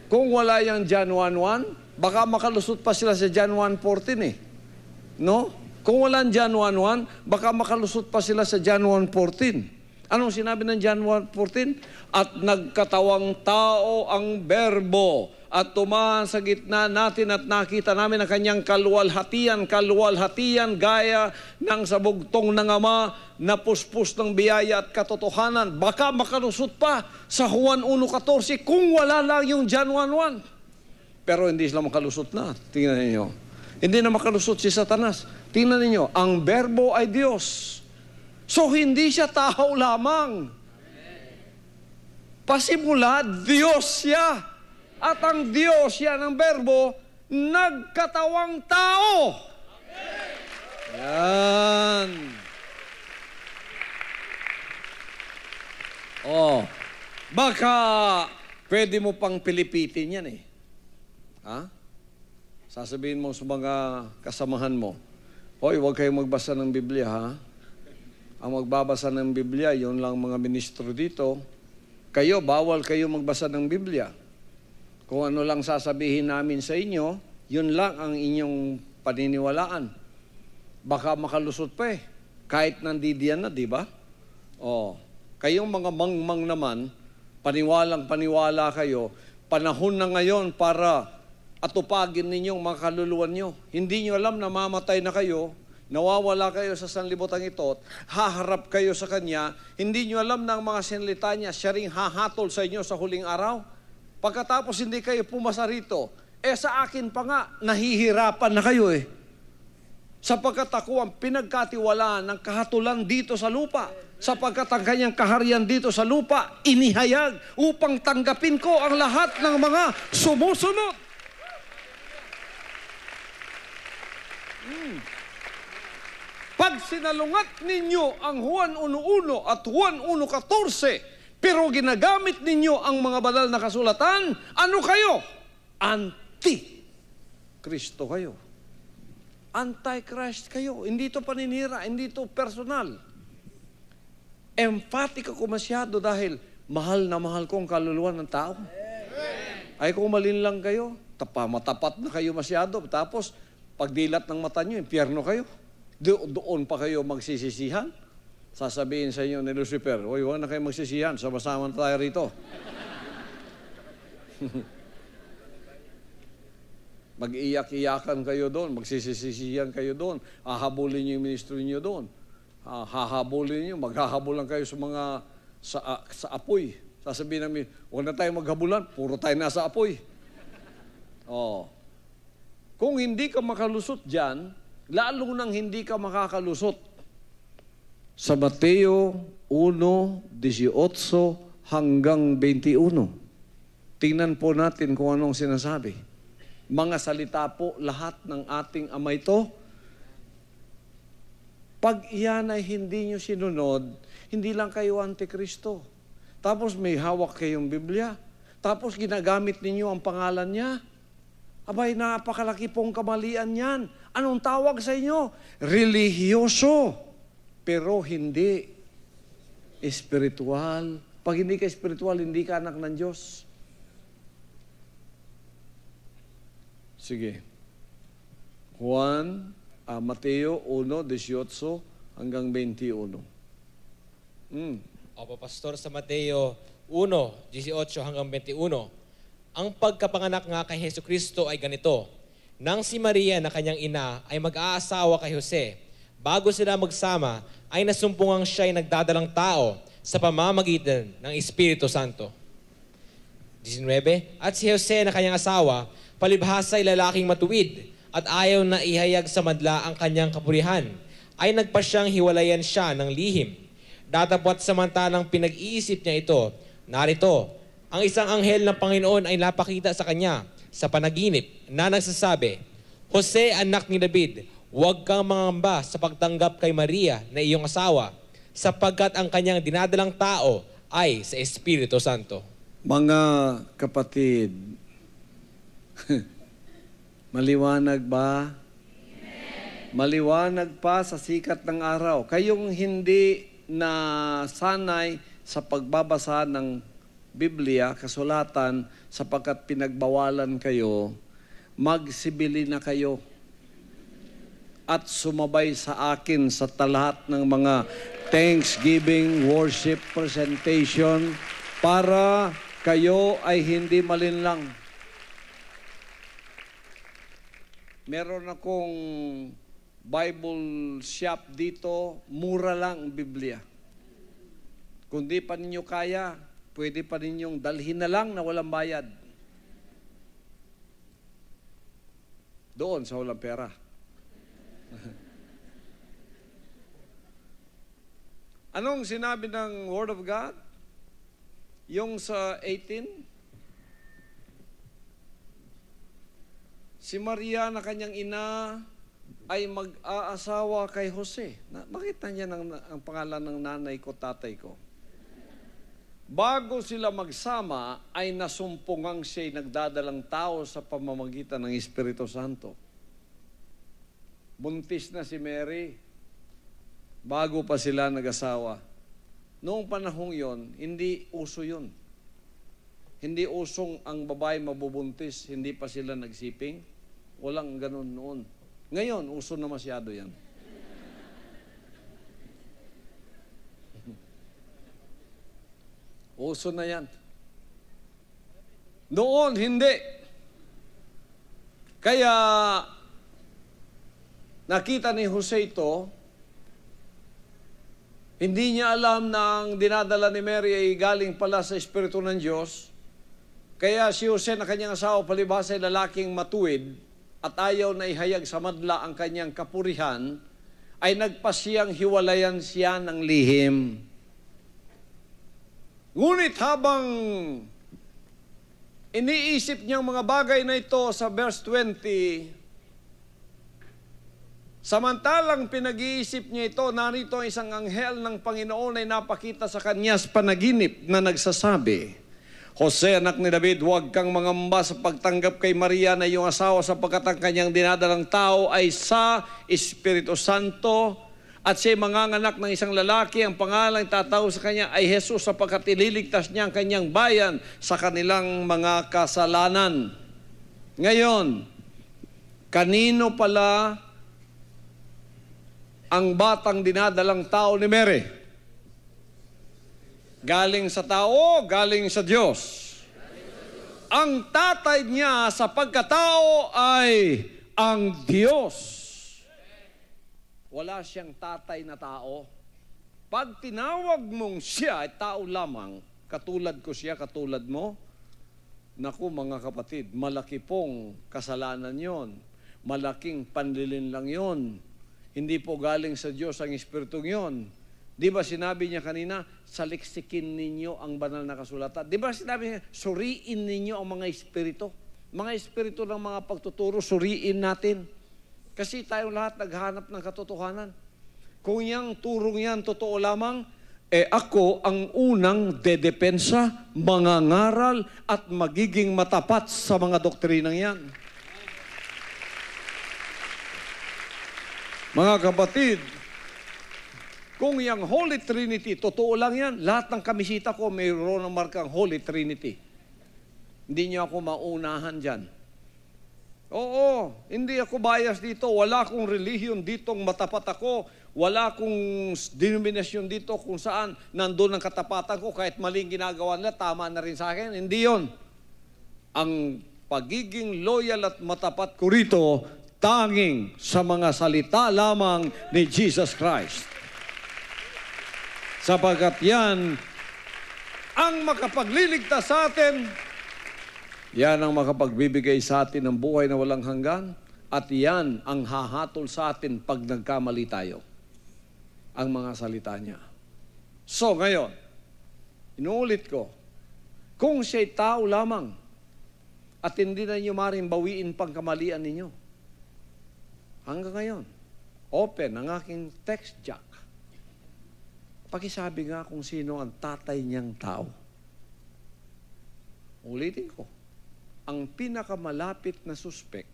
Kung wala yung John 1:1, baka makalusot pa sila sa John 1:14 No? Kung wala ang John 1:1, baka makalusot pa sila sa John 1:14. Anong sinabi ng John 1:14? At nagkatawang tao ang verbo at tumahan sa gitna natin at nakita namin ang kanyang kaluwalhatian gaya ng sabugtong ng Ama na puspos ng biyaya at katotohanan. Baka makalusot pa sa Juan 1:14 kung wala lang yung John 1:1. Pero hindi sila makalusot na. Tingnan ninyo. Hindi na makalusot si Satanas. Tingnan ninyo, ang verbo ay Diyos. So hindi siya tao lamang. Pasimula, Diyos siya. At ang Diyos siya ng verbo, nagkatawang tao. Yan. Baka pwede mo pang pilipitin yan Sasabihin mo sa mga kasamahan mo, hoy, huwag kayong magbasa ng Biblia, Ang magbabasa ng Biblia, yun lang mga ministro dito. Kayo, bawal kayo magbasa ng Biblia. Kung ano lang sasabihin namin sa inyo, yun lang ang inyong paniniwalaan. Baka makalusot pa eh. Kahit nandidiyan na, di ba? Kayong mga mangmang naman, paniwalang-paniwala kayo, panahon na ngayon para atupagin ninyong mga kaluluwan nyo. Hindi nyo alam na mamatay na kayo, nawawala kayo sa sanlibutan ito, haharap kayo sa Kanya, hindi nyo alam na ang mga sinalita niya, siya ring hahatol sa inyo sa huling araw. Pagkatapos hindi kayo pumasa rito, sa akin pa nga, nahihirapan na kayo eh. Sapagkat ako ang pinagkatiwalaan ng kahatulan dito sa lupa. Sapagkat ang kanyang kaharian dito sa lupa, inihayag upang tanggapin ko ang lahat ng mga sumusunod. Pag sinalungat ninyo ang Juan 1:1 at Juan 1:14, pero ginagamit ninyo ang mga banal na kasulatan, ano kayo? Anti-Kristo kayo. Anti-Christ kayo. Hindi ito paninira, hindi ito personal. Emphatic ako masyado dahil mahal na mahal ko ang kaluluwa ng tao. Ay kung malinlang kayo, matapat na kayo masyado, tapos pagdilat ng mata nyo, impyerno kayo. Doon pa kayo magsisisihan. Sasabihin sa inyo ni Lucifer, "Uy, huwag na kayo magsisihan, sama-sama na tayo rito." Mag-iyak-iyakan kayo doon, magsisisihan kayo doon, hahabulin niyo yung ministry niyo doon. Hahabulin niyo, maghahabulan kayo sa mga sa apoy. Sasabihin namin, "Huwag na tayo maghabulan, puro tayo nasa apoy." Kung hindi ka makalusot diyan, lalo nang hindi ka makakalusot sa Mateo 1:18 hanggang 21. Tingnan po natin kung anong sinasabi. Mga salita po lahat ng ating Ama ito. Pag iyan ay hindi nyo sinunod, hindi lang kayo antikristo. Tapos may hawak kayong Biblia. Tapos ginagamit ninyo ang pangalan niya. Abay, napakalaki pong kamalian yan. Anong tawag sa inyo? Religyoso. Pero hindi espiritual. Pag hindi ka espiritual, hindi ka anak ng Diyos. Sige. Mateo 1:18 hanggang 21. Opo, Pastor, sa Mateo 1:18 hanggang 21, ang pagkapanganak nga kay Jesucristo ay ganito. Nang si Maria na kanyang ina ay mag-aasawa kay Jose, bago sila magsama, ay nasumpungang siya ay nagdadalang tao sa pamamagitan ng Espiritu Santo. 19. At si Jose na kanyang asawa, palibhasa ay lalaking matuwid at ayaw na ihayag sa madla ang kanyang kapurihan, ay nagpasyang hiwalayan siya ng lihim. Datapwat samantalang pinag-iisip niya ito, narito, ang isang anghel ng Panginoon ay napakita sa kanya sa panaginip na nagsasabi, "Jose, anak ni David, huwag kang mangamba sa pagtanggap kay Maria na iyong asawa, sapagkat ang kanyang dinadalang tao ay sa Espiritu Santo." Mga kapatid, maliwanag ba? Amen. Maliwanag pa sa sikat ng araw. Kayong hindi na sanay sa pagbabasa ng Biblia, kasulatan, sapagkat pinagbawalan kayo, magsibili na kayo at sumabay sa akin sa lahat ng mga Thanksgiving, worship, presentation para kayo ay hindi malinlang. Meron akong Bible shop dito, mura lang ang Biblia. Kung di pa ninyo kaya, pwede pa ninyong dalhin na lang na walang bayad. Doon sa walang pera. Anong sinabi ng Word of God? Yung sa 18, si Maria na kanyang ina ay mag-aasawa kay Jose. Bakit na niya ang pangalan ng nanay ko, tatay ko? Bago sila magsama, ay nasumpungang siya'y nagdadalang tao sa pamamagitan ng Espiritu Santo. Buntis na si Mary, bago pa sila nag-asawa. Noong panahong yon, hindi uso yun. Hindi usong ang babae mabubuntis, hindi pa sila nagsiping. Walang ganun noon. Ngayon, uso na masyado yan. Uso na yan. Noon, hindi. Kaya, nakita ni Jose ito, hindi niya alam na ang dinadala ni Mary ay galing pala sa Espiritu ng Diyos. Kaya si Jose na kanyang asawa, palibhasa ay lalaking matuwid at ayaw na ihayag sa madla ang kanyang kapurihan, ay nagpasiyang hiwalayan siya ng lihim. Ngunit habang iniisip niyang mga bagay na ito sa verse 20, samantalang pinag-iisip niya ito, narito isang anghel ng Panginoon ay napakita sa kanya sa panaginip na nagsasabi, Jose, anak ni David, huwag kang mangamba sa pagtanggap kay Maria na iyong asawa sapagkat ang kanyang dinadalang tao ay sa Espiritu Santo at siya manganganak ng isang lalaki. Ang pangalang tatawag sa kanya ay Jesus sapagkat ililigtas niya ang kanyang bayan sa kanilang mga kasalanan. Ngayon, kanino pala ang batang dinadalang tao ni Mary? Galing sa tao, galing sa Diyos. Ang tatay niya sa pagkatao ay ang Diyos. Wala siyang tatay na tao. Pag tinawag mong siya ay tao lamang, katulad ko siya, katulad mo, naku mga kapatid, malaki pong kasalanan yon. Malaking panlilin lang yon. Hindi po galing sa Diyos ang Espiritong yon. Di ba sinabi niya kanina, saliksikin ninyo ang banal na kasulatan. Di ba sinabi niya, suriin ninyo ang mga espiritu. Mga espiritu ng mga pagtuturo, suriin natin. Kasi tayong lahat naghanap ng katotohanan. Kung yung turong yan totoo lamang, ako ang unang dedepensa, mangangaral at magiging matapat sa mga doktrinang yan. Mga kapatid, kung yung Holy Trinity, totoo lang yan, lahat ng kamisita ko mayroon ng markang Holy Trinity. Hindi niyo ako maunahan dyan. Oo, hindi ako bias dito. Wala akong relihiyon ditong matapat ako. Wala akong denominasyon dito kung saan nandun ang katapatan ko. Kahit maling ginagawa nila, tama na rin sa akin. Hindi yon. Ang pagiging loyal at matapat ko rito, tanging sa mga salita lamang ni Jesus Christ. Sapagkat yan ang makapagliligtas sa atin, yan ang makapagbibigay sa atin ng buhay na walang hanggan, at yan ang hahatol sa atin pag nagkamali tayo. Ang mga salita niya. So ngayon, inuulit ko, kung siya'y tao lamang at hindi na niyo maring bawiin pang kamalian ninyo, hanggang ngayon, open ang aking text jack. Pakisabi nga kung sino ang tatay niyang tao. Ulitin ko. Ang pinakamalapit na suspek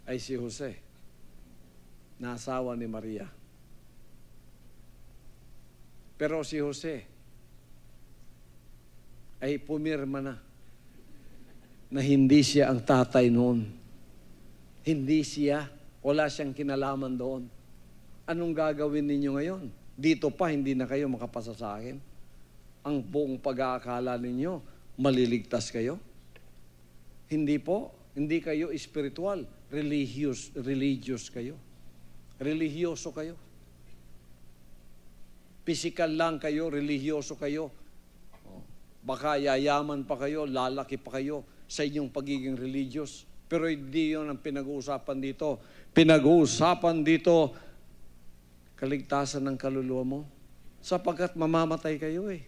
ay si Jose, na asawa ni Maria. Pero si Jose ay pumirma na hindi siya ang tatay noon. Hindi siya. Wala siyang kinalaman doon. Anong gagawin ninyo ngayon? Dito pa, hindi na kayo makapasa sa akin. Ang buong pag-aakala ninyo, maliligtas kayo? Hindi po. Hindi kayo spiritual. Religious kayo. Religyoso kayo. Physical lang kayo, religyoso kayo. Baka yayaman pa kayo, lalaki pa kayo sa inyong pagiging religious. Pero hindi yun ang pinag-uusapan dito. Pinag-uusapan dito, kaligtasan ng kaluluwa mo. Sapagkat mamamatay kayo eh.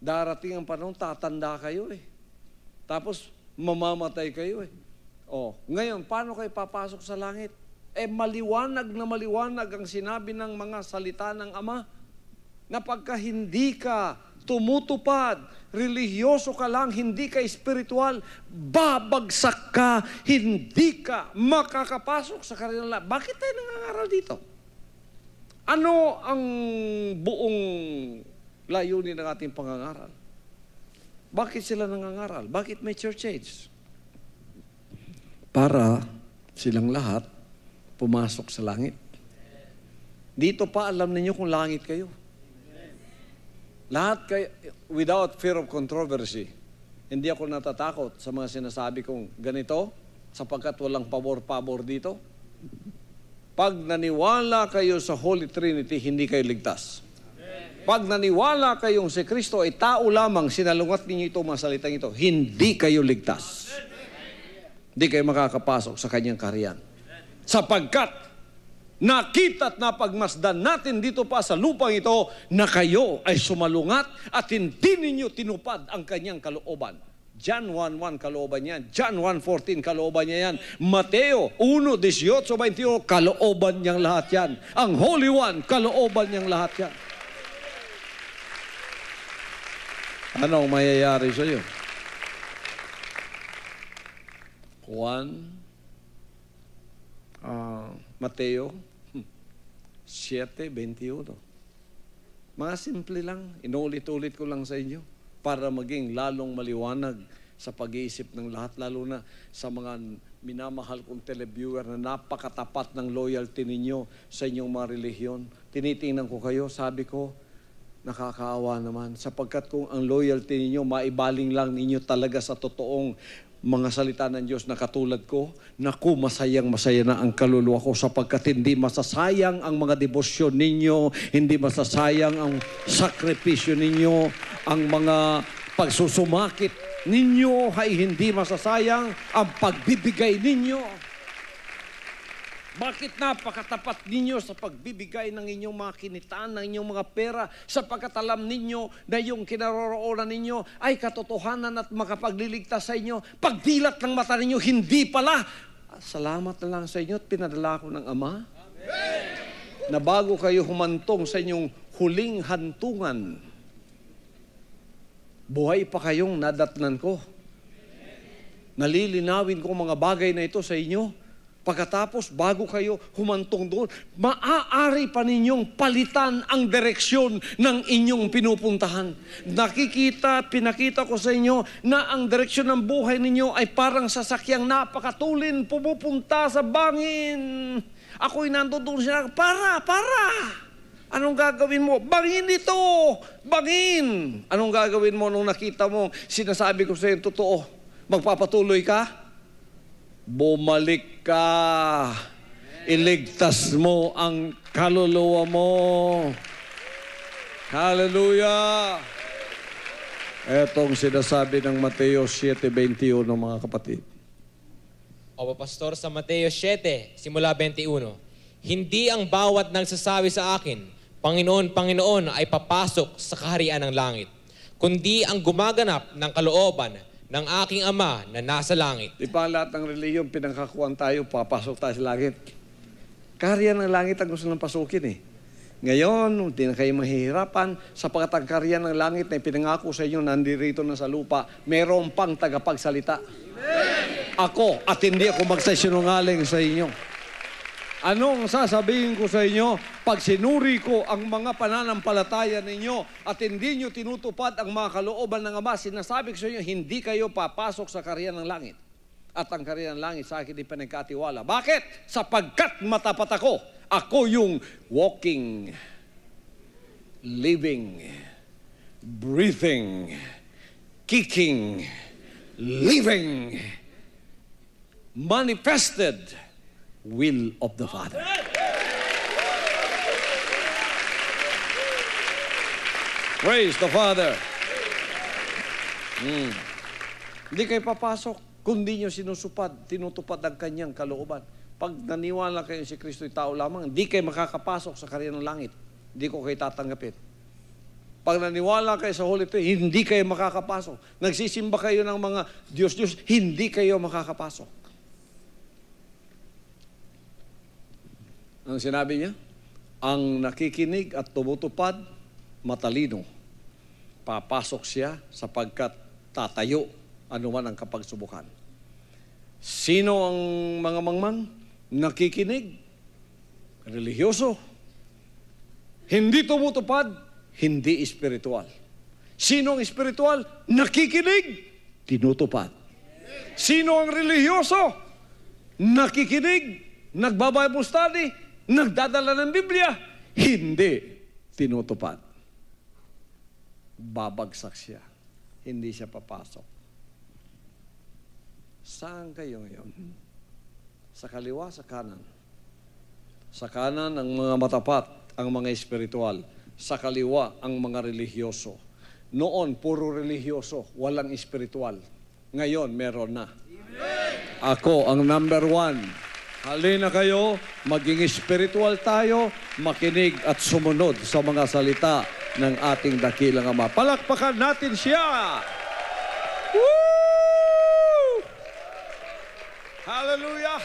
Darating ang panahon, tatanda kayo eh. Tapos, mamamatay kayo eh. Ngayon, paano kayo papasok sa langit? Maliwanag na maliwanag ang sinabi ng mga salita ng Ama, na pagka hindi ka tumutupad, religyoso ka lang, hindi ka spiritual, babagsak ka, hindi ka makakapasok sa kanila. Bakit tayo nangangaral dito? Ano ang buong layunin ng ating pangangaral? Bakit sila nangangaral? Bakit may church age? Para silang lahat pumasok sa langit. Dito pa alam ninyo kung langit kayo. Lahat kayo, without fear of controversy, hindi ako natatakot sa mga sinasabi kong ganito, sapagkat walang pabor-pabor dito. Pag naniwala kayo sa Holy Trinity, hindi kayo ligtas. Pag naniwala kayong si Kristo ay tao lamang, sinalungat ninyo ito, mga salitang ito, hindi kayo ligtas. Hindi kayo makakapasok sa kanyang kaharian. Sapagkat nakita at napagmasdan natin dito pa sa lupang ito na kayo ay sumalungat at hindi ninyo tinupad ang kanyang kalooban. John 1:1 kalooban yan. John 1:14 kalooban niya yan. Mateo 1:18-21 kalooban niyang lahat yan. Ang Holy One, kalooban niyang lahat yan. Ano ang mayayari sa iyo? Mateo 7:21. Mga simple lang, inulit-ulit ko lang sa inyo para maging lalong maliwanag sa pag-iisip ng lahat, lalo na sa mga minamahal kong televiewer na napakatapat ng loyalty ninyo sa inyong mga relihiyon. Tinitingnan ko kayo, sabi ko, nakakaawa naman, sapagkat kung ang loyalty ninyo, maibaling lang ninyo talaga sa totoong mga salita ng Diyos na katulad ko, naku, masayang-masaya na ang kaluluwa ko sapagkat hindi masasayang ang mga debosyon ninyo, hindi masasayang ang sakripisyo ninyo, ang mga pagsusumakit ninyo ay hindi masasayang ang pagbibigay ninyo. Bakit napakatapat ninyo sa pagbibigay ng inyong mga kinitaan, ng inyong mga pera, sapagkat alam ninyo na yung kinaroroonan ninyo ay katotohanan at makapagliligtas sa inyo. Pagdilat ng mata ninyo, hindi pala. Salamat na lang sa inyo at pinadala ko ng Ama. Amen. Na bago kayo humantong sa inyong huling hantungan, buhay pa kayong nadatnan ko. Nalilinawin ko mga bagay na ito sa inyo. Pagkatapos, bago kayo humantong doon, maaari pa ninyong palitan ang direksyon ng inyong pinupuntahan. Pinakita ko sa inyo na ang direksyon ng buhay ninyo ay parang sasakyang napakatulin, pumupunta sa bangin. Ako'y nandoon siya, para! Anong gagawin mo? Bangin ito! Bangin! Anong gagawin mo nung nakita mo, sinasabi ko sa iyo, totoo, magpapatuloy ka? Bumalik ka. Iligtas mo ang kaluluwa mo. Hallelujah! Etong sinasabi ng Mateo 7:21, mga kapatid. O Pastor, sa Mateo 7, simula 21, hindi ang bawat nagsasabi sa akin, Panginoon, Panginoon, ay papasok sa kaharian ng langit, kundi ang gumaganap ng kalooban ng aking Ama na nasa langit. Di ba lahat ng reliyon, pinangkakuan tayo, papasok tayo sa langit. Kaharian ng langit ang gusto ng pasukin eh. Ngayon, hindi na kayo mahihirapan, sapagkat ang kaharian ng langit na pinangako sa inyo, nandirito na sa lupa, meron pang tagapagsalita. Amen! Ako, at hindi ako magsasinungaling sa inyo. Anong sasabihin ko sa inyo? Pag sinuri ko ang mga pananampalataya ninyo at hindi nyo tinutupad ang mga kalooban ng Ama, sinasabi ko sa inyo, hindi kayo papasok sa kaharian ng langit. At ang kaharian ng langit sa akin di pinagkatiwala. Bakit? Sapagkat matapat ako. Ako yung walking, living, breathing, kicking, living, manifested will of the Father. Praise the Father. Hindi kayo papasok kung di nyo tinutupad ang kanyang kalooban. Pag naniwala kayo si Kristo'y tao lamang, hindi kayo makakapasok sa kaharian ng langit. Hindi ko kayo tatanggapin. Pag naniwala kayo sa Holy Trinity, hindi kayo makakapasok. Nagsisimba kayo ng mga Diyos-Diyos, hindi kayo makakapasok. Ang sinabi niya, ang nakikinig at tumutupad, matalino. Papasok siya sapagkat tatayo anuman ang kapagsubukan. Sino ang mga mangmang? Nakikinig, religyoso, Hindi tumutupad, hindi espiritual. Sino ang espiritual? Nakikinig, tinutupad. Sino ang religyoso? Nakikinig, nagba-Bible study, nagdadala ng Biblia, hindi tinutupad. Babagsak siya. Hindi siya papasok. Saan kayo ngayon? Sa kaliwa, sa kanan. Sa kanan, ang mga matapat, ang mga espiritual. Sa kaliwa, ang mga religyoso. Noon, puro religyoso, walang espiritual. Ngayon, meron na. Ako, ang number 1. Halina kayo, maging espiritual tayo, makinig at sumunod sa mga salita ng ating dakilang Ama. Palakpakan natin siya! Woo! Hallelujah!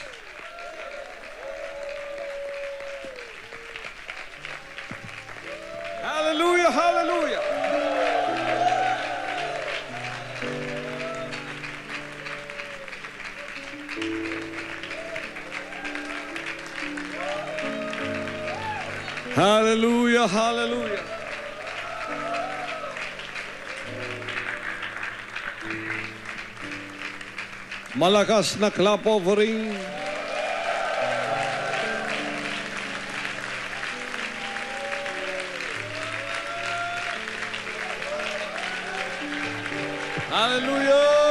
Hallelujah! Hallelujah! Hallelujah, hallelujah. Malakas na clap offering. Hallelujah.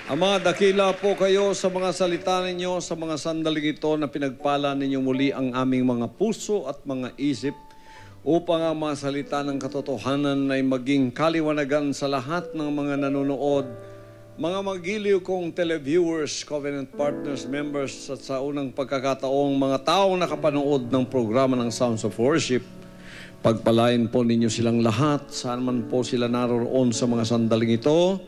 Ama, dakila po kayo sa mga salita ninyo, sa mga sandaling ito na pinagpala ninyo muli ang aming mga puso at mga isip upang ang mga salita ng katotohanan ay maging kaliwanagan sa lahat ng mga nanonood, mga magiliw kong televiewers, covenant partners, members at sa unang pagkakataong mga taong nakapanood ng programa ng Sounds of Worship. Pagpalain po ninyo silang lahat, saan man po sila naroon sa mga sandaling ito,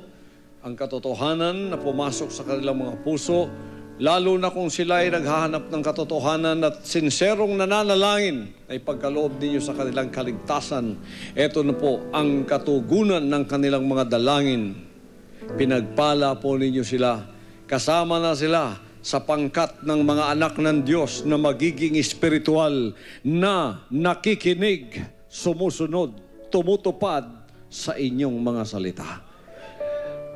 ang katotohanan na pumasok sa kanilang mga puso, lalo na kung sila ay naghahanap ng katotohanan at sinserong nananalangin ay pagkaloob ninyo sa kanilang kaligtasan. Ito na po ang katugunan ng kanilang mga dalangin. Pinagpala po ninyo sila, kasama na sila sa pangkat ng mga anak ng Diyos na magiging espiritual, na nakikinig, sumusunod, tumutupad sa inyong mga salita.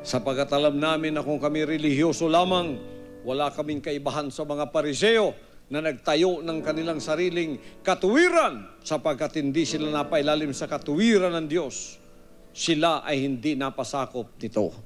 Sapagat alam namin na kung kami religyoso lamang, wala kaming kaibahan sa mga Pariseo na nagtayo ng kanilang sariling katuwiran, sapagkat hindi sila napailalim sa katuwiran ng Diyos. Sila ay hindi napasakop nito.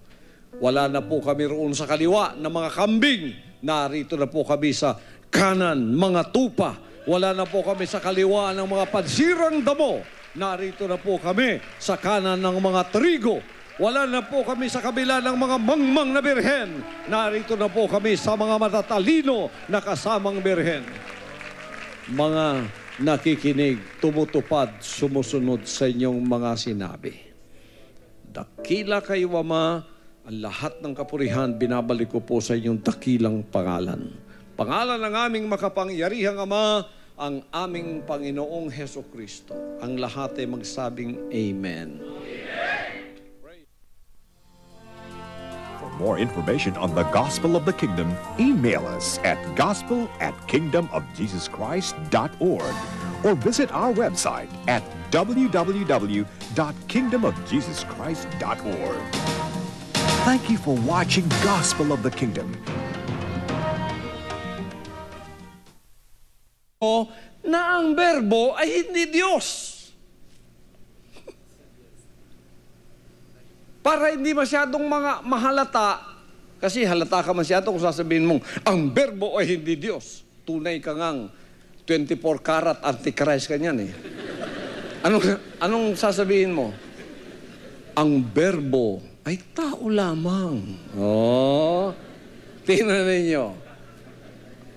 Wala na po kami roon sa kaliwa na mga kambing. Narito na po kami sa kanan, mga tupa. Wala na po kami sa kaliwa ng mga pansirang damo. Narito na po kami sa kanan ng mga trigo. Wala na po kami sa kabila ng mga mangmang na birhen. Narito na po kami sa mga matatalino na kasamang birhen. Mga nakikinig, tumutupad, sumusunod sa inyong mga sinabi. Dakila kayo, Ama, ang lahat ng kapurihan binabalik ko po sa inyong dakilang pangalan. Pangalan ng aming makapangyarihang Ama, ang aming Panginoong Hesukristo. Ang lahat ay magsabing Amen. For more information on the Gospel of the Kingdom, email us at gospel@kingdomofjesuschrist.org or visit our website at www.kingdomofjesuschrist.org. Thank you for watching Gospel of the Kingdom. Na ang berbo ay hindi Diyos. Para hindi masyadong mga mahalata, kasi halata ka masyado kung sasabihin mong, ang berbo ay hindi Diyos. Tunay ka ngang 24 karat antichrist ka niyan eh. Anong sasabihin mo? Ang berbo ay tao lamang. Oh, tingnan ninyo.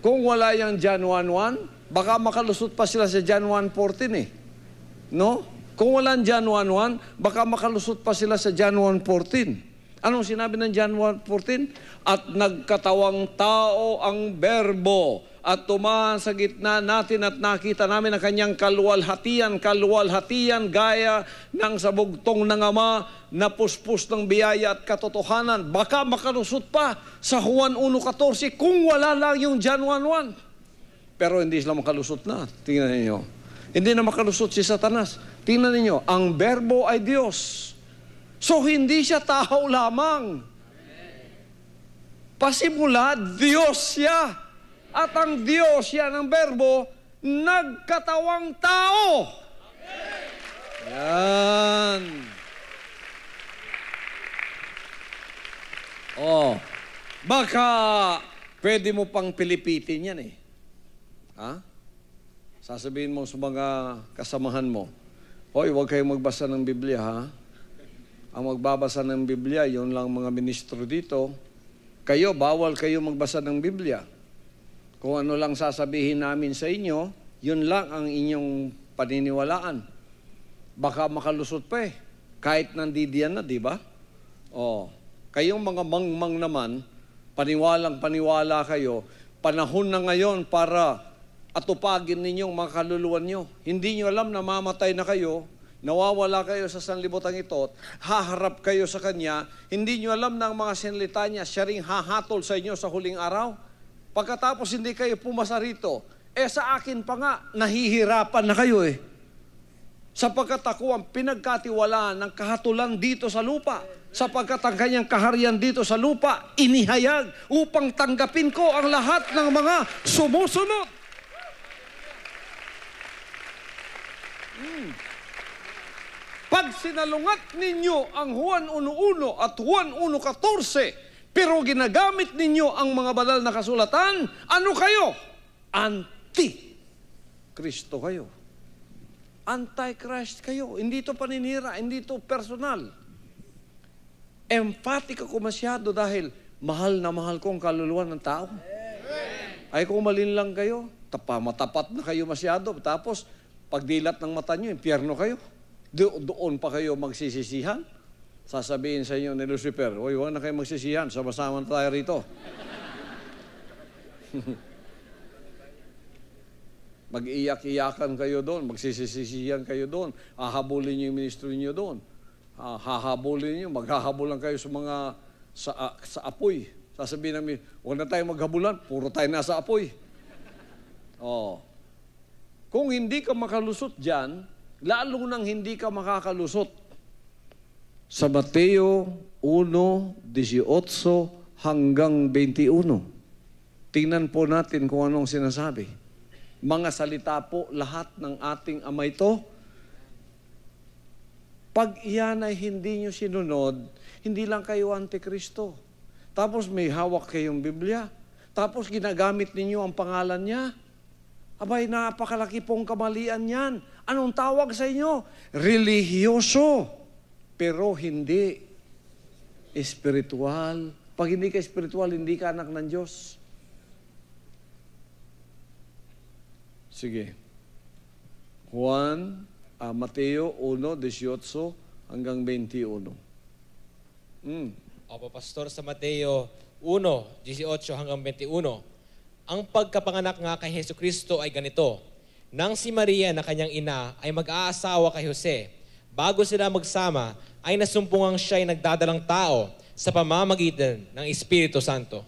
Kung wala yung John 1:1, baka makalusot pa sila sa John 1:14 eh. No? Kung walang John 1:1, baka makalusot pa sila sa John 1:14. Anong sinabi ng John 1:14? At nagkatawang tao ang berbo, at tumahan sa gitna natin at nakita namin ang kanyang kaluwalhatian gaya ng sabugtong ng Ama na puspos ng biyaya at katotohanan. Baka makalusot pa sa Juan 1:14 kung wala lang yung John 1:1. Pero hindi sila makalusot na. Tingnan ninyo. Hindi na makalusot si Satanas. Tingnan ninyo, ang Berbo ay Diyos. So, hindi siya tao lamang. Pasimula, Diyos siya. At ang Diyos siya ng Berbo, nagkatawang tao. Yan. Oh, baka pwede mo pang pilipitin yan eh. Ha? Sasabihin mo sa mga kasamahan mo, hoy, huwag kayong magbasa ng Biblia, ha? Ang magbabasa ng Biblia, yun lang mga ministro dito. Kayo, bawal kayo magbasa ng Biblia. Kung ano lang sasabihin namin sa inyo, yun lang ang inyong paniniwalaan. Baka makalusot pa eh. Kahit nandidiyan na, di ba? Oh, kayong mga mangmang naman, paniwalang-paniwala kayo, panahon na ngayon para atupagin ninyong mga kaluluwan nyo. Hindi nyo alam na mamatay na kayo, nawawala kayo sa sanlibutan ito, haharap kayo sa Kanya, hindi nyo alam na ang mga sinalita niya, siya ring hahatol sa inyo sa huling araw. Pagkatapos hindi kayo pumasa rito, sa akin pa nga, nahihirapan na kayo eh. Sapagkat ako ang pinagkatiwalaan ng kahatulan dito sa lupa, sapagkat ang kanyang kaharian dito sa lupa, inihayag upang tanggapin ko ang lahat ng mga sumusunod. Pag sinalungat ninyo ang Juan 1:1 at Juan 1:14, pero ginagamit ninyo ang mga banal na kasulatan, ano kayo? Anti-Kristo kayo. Anti-Christ kayo. Hindi ito paninira, hindi ito personal. Emphatic ako masyado dahil mahal na mahal ko ang kaluluwa ng tao. Ay kung malinlang kayo, matapat na kayo masyado, tapos pagdilat ng mata nyo, impyerno kayo. Doon pa kayo magsisisihan. Sasabihin sa inyo ni Lucifer, "Hoy, huwag na kayo magsisihan, sama-sama na tayo rito." Mag-iyak-iyakan kayo doon, magsisisihan kayo doon, hahabulin niyo yung ministry niyo doon. Hahabulin niyo, maghahabulan kayo sa mga sa apoy. Sasabihin namin, "Huwag na tayo maghabulan, puro tayo nasa apoy." Oh. Kung hindi ka makalusot diyan, lalo nang hindi ka makakalusot sa Mateo 1:18 hanggang 21. Tingnan po natin kung anong sinasabi. Mga salita po lahat ng ating Ama ito. Pag iyan ay hindi nyo sinunod, hindi lang kayo antikristo. Tapos may hawak kayong Biblia. Tapos ginagamit ninyo ang pangalan niya. Abay, napakalaki pong kamalian yan. Anong tawag sa inyo? Religyoso. Pero hindi espiritual. Pag hindi ka espiritual, hindi ka anak ng Diyos. Sige. Mateo 1:18 hanggang 21. Opo, Pastor, sa Mateo 1:18 hanggang 21. Ang pagkapanganak nga kay Jesucristo ay ganito. Nang si Maria na kanyang ina ay mag-aasawa kay Jose, bago sila magsama, ay nasumpungang siya ay nagdadalang tao sa pamamagitan ng Espiritu Santo.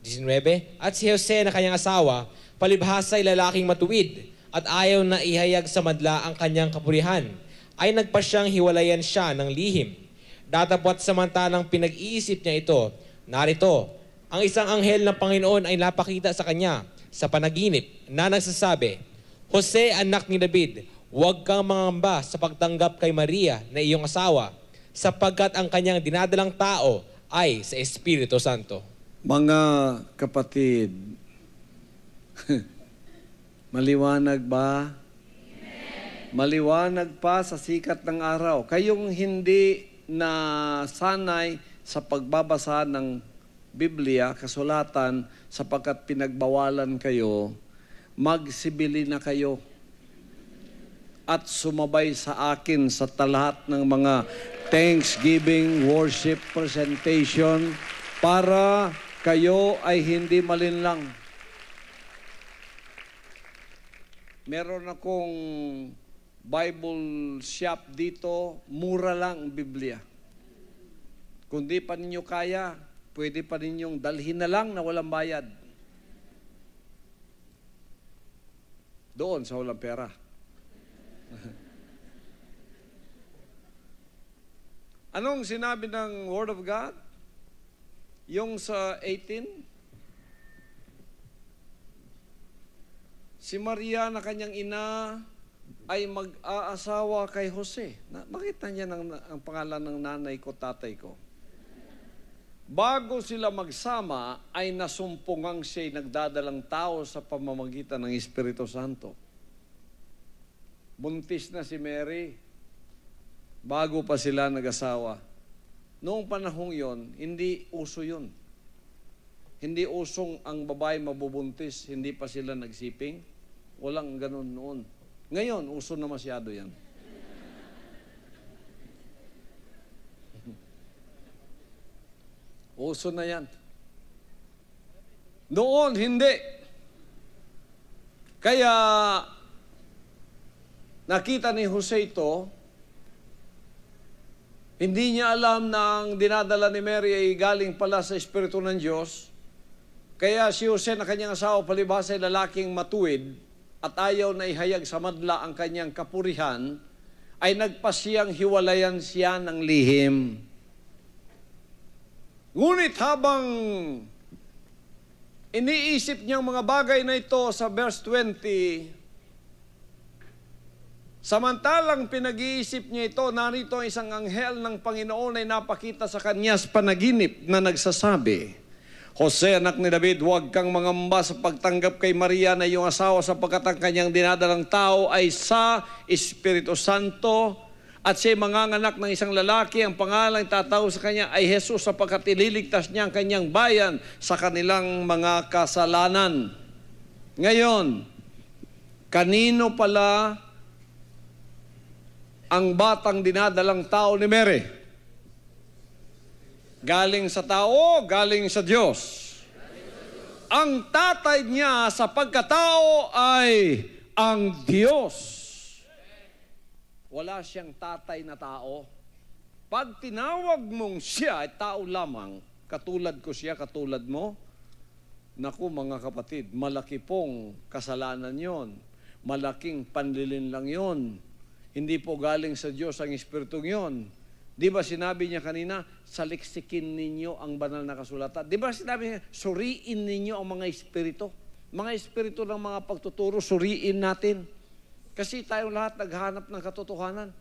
19. At si Jose na kanyang asawa, palibhasa ay lalaking matuwid at ayaw na ihayag sa madla ang kanyang kapurihan, ay nagpasyang hiwalayan siya ng lihim. Datapwat samantalang pinag-iisip niya ito, narito, ang isang anghel ng Panginoon ay napakita sa kanya sa panaginip na nagsasabi, "Jose, anak ni David, huwag kang mangamba sa pagtanggap kay Maria na iyong asawa, sapagkat ang kanyang dinadalang tao ay sa Espiritu Santo." Mga kapatid, maliwanag ba? Amen. Maliwanag pa sa sikat ng araw. Kayong hindi na sanay sa pagbabasa ng Biblia, kasulatan, sapagkat pinagbawalan kayo, magsibili na kayo at sumabay sa akin sa lahat ng mga Thanksgiving, worship, presentation para kayo ay hindi malinlang. meron akong Bible shop dito, mura lang ang Biblia. Kung di pa ninyo kaya, pwede pa ninyong dalhin na lang na walang bayad. Doon sa walang pera. Anong sinabi ng Word of God? Yung sa 18, si Maria na kanyang ina ay mag-aasawa kay Jose. Bakit na niya ang pangalan ng nanay ko, tatay ko? Bago sila magsama, ay nasumpungang siya'y nagdadalang tao sa pamamagitan ng Espiritu Santo. Buntis na si Mary, bago pa sila nag-asawa. Noong panahong yon, hindi uso yun. Hindi usong ang babae mabubuntis, hindi pa sila nagsiping. Walang ganun noon. Ngayon, uso na masyado yan. Uso na yan. Noon, hindi. Kaya, nakita ni Jose ito, hindi niya alam na ang dinadala ni Mary ay galing pala sa Espiritu ng Diyos. Kaya si Jose na kanyang asawa palibhasa ay lalaking matuwid at ayaw na ihayag sa madla ang kanyang kapurihan, ay nagpasiyang hiwalayan siya ng lihim. Ngunit habang iniisip niyang mga bagay na ito sa verse 20, samantalang pinag-iisip niya ito, narito isang anghel ng Panginoon ay napakita sa kanya sa panaginip na nagsasabi, Jose, anak ni David, huwag kang mangamba sa pagtanggap kay Maria na iyong asawa sapagkat ang kanyang dinadalang tao ay sa Espiritu Santo at siya manganganak ng isang lalaki. Ang pangalang tataw sa kanya ay Jesus sapagkat ililigtas niya ang kanyang bayan sa kanilang mga kasalanan. Ngayon, kanino pala ang batang dinadalang tao ni Mary? Galing sa tao, galing sa Diyos. Ang tatay niya sa pagkatao ay ang Diyos. Wala siyang tatay na tao. Pag tinawag mong siya ay tao lamang, katulad ko siya, katulad mo, naku mga kapatid, malaki pong kasalanan yon. Malaking panlilin lang yon. Hindi po galing sa Diyos ang Espiritong yon. Di ba sinabi niya kanina, saliksikin ninyo ang banal na kasulatan. Di ba sinabi niya, suriin ninyo ang mga espiritu. Mga espiritu ng mga pagtuturo, suriin natin. Kasi tayong lahat naghanap ng katotohanan.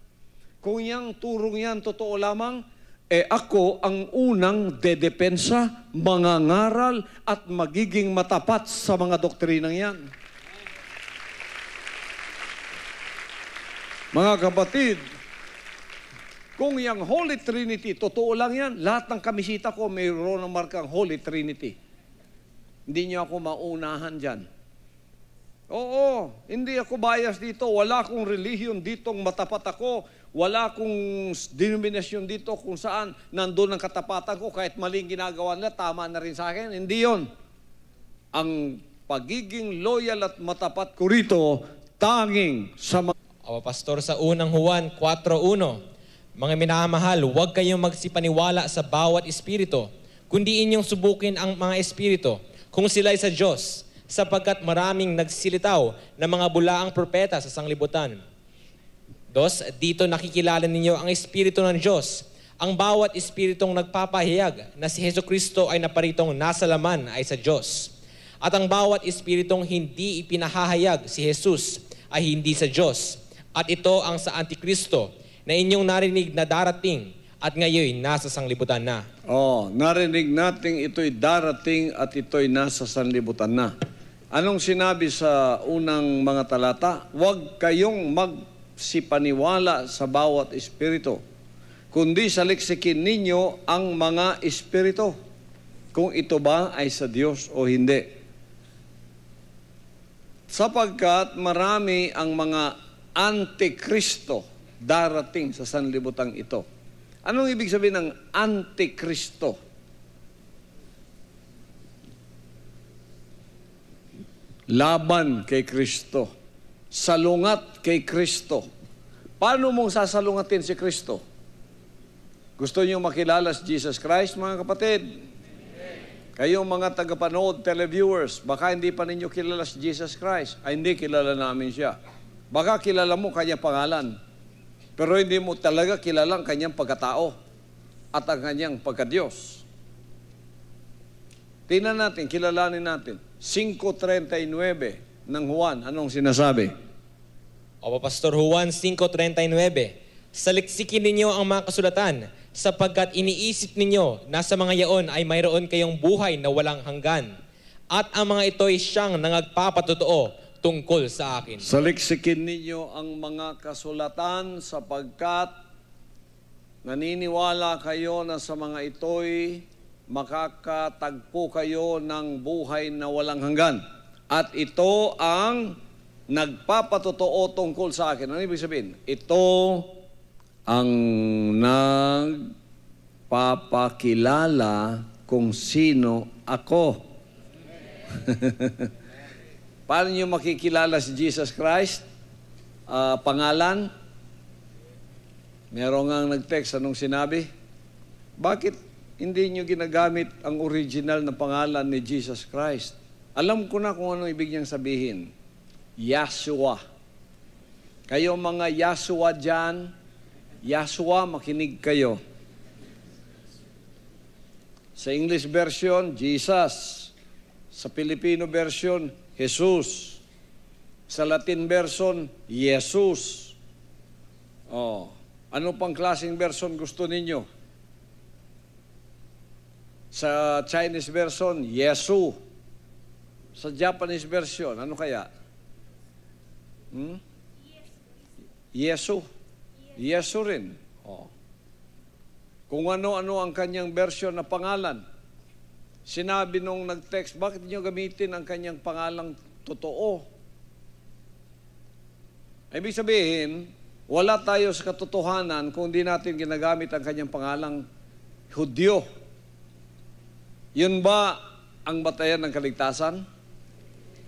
Kung yung turong yan totoo lamang, ako ang unang dedepensa, mangangaral at magiging matapat sa mga doktrinang yan. Mga kapatid, kung yung Holy Trinity, totoo lang yan, lahat ng kamisita ko mayroon ng markang Holy Trinity. Hindi niyo ako maunahan dyan. Oo, hindi ako bias dito. Wala akong relihiyon ditong matapat ako. Wala akong denominasyon dito kung saan nandun ang katapatan ko. Kahit maling ginagawa nila, tama na rin sa akin. Hindi yon. Ang pagiging loyal at matapat ko rito, tanging sa mga... Pastor, sa unang Juan 4:1, mga minamahal, huwag kayong magsipaniwala sa bawat espiritu, kundi inyong subukin ang mga espiritu kung sila'y sa Diyos, sapagkat maraming nagsilitaw na mga bulaang propeta sa sanglibutan. Dito nakikilala ninyo ang espiritu ng Diyos. Ang bawat espiritong nagpapahayag na si Jesucristo ay naparitong nasa laman ay sa Diyos. At ang bawat espiritong hindi ipinahahayag si Jesus ay hindi sa Diyos. At ito ang sa Antikristo na inyong narinig na darating at ngayon nasa sanglibutan na. Narinig natin ito'y darating at ito'y nasa sanlibutan na. Anong sinabi sa unang mga talata? Huwag kayong magsipaniwala sa bawat espiritu, kundi saliksikin ninyo ang mga espiritu, kung ito ba ay sa Diyos o hindi. Sapagkat marami ang mga Antikristo darating sa sanlibutan ito. Anong ibig sabihin ng Antikristo? Laban kay Kristo. salungat kay Kristo. Paano mong sasalungatin si Kristo? Gusto niyo makilala si Jesus Christ, mga kapatid? Kayong mga tagapanood, televiewers, baka hindi pa ninyo kilala si Jesus Christ. Ay, hindi, kilala namin siya. Baka kilala mo kanyang pangalan, pero hindi mo talaga kilala ang kanyang pagkatao at ang kanyang pagkadiyos. Tingnan natin, kilalanin natin. 5:39 ng Juan, anong sinasabi? O Pastor Juan 5:39, saliksikin ninyo ang mga kasulatan, sapagkat iniisip ninyo na sa mga yaon ay mayroon kayong buhay na walang hanggan. At ang mga ito ay siyang nangagpapatotoo tungkol sa akin. Saliksikin ninyo ang mga kasulatan sapagkat naniniwala kayo na sa mga ito'y makakatagpo kayo ng buhay na walang hanggan. At ito ang nagpapatotoo tungkol sa akin. Ano ibig sabihin? Ito ang nagpapakilala kung sino ako. Paano nyo makikilala si Jesus Christ? Pangalan? Meron nga nag-text, anong sinabi? Bakit hindi nyo ginagamit ang original na pangalan ni Jesus Christ? Alam ko na kung ano ibig niyang sabihin. Yahshua. Kayo mga Yahshua dyan, Yahshua, makinig kayo. Sa English version, Jesus. Sa Filipino version, Jesus. Sa Latin version, Jesus. Oh. Ano pang klaseng version gusto ninyo? Sa Chinese version, Yesu. Sa Japanese version, ano kaya? Yesu. Yesu rin. Oh. Kung ano-ano ang kanyang version na pangalan. Sinabi nung nag-text, bakit niyo gamitin ang kanyang pangalang totoo? Ibig sabihin, wala tayo sa katotohanan kung di natin ginagamit ang kanyang pangalang Hudyo. Yun ba ang batayan ng kaligtasan?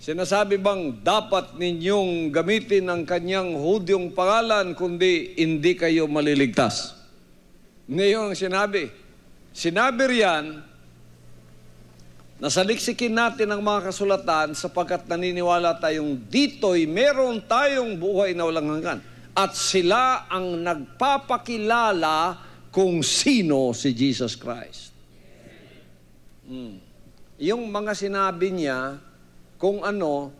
Sinasabi bang dapat ninyong gamitin ang kanyang Hudyong pangalan kundi hindi kayo maliligtas? Ngayon ang sinabi. Sinabi riyan na saliksikin natin ang mga kasulatan sapagkat naniniwala tayong dito'y meron tayong buhay na walang hanggan. At sila ang nagpapakilala kung sino si Jesus Christ. Yung mga sinabi niya, kung ano,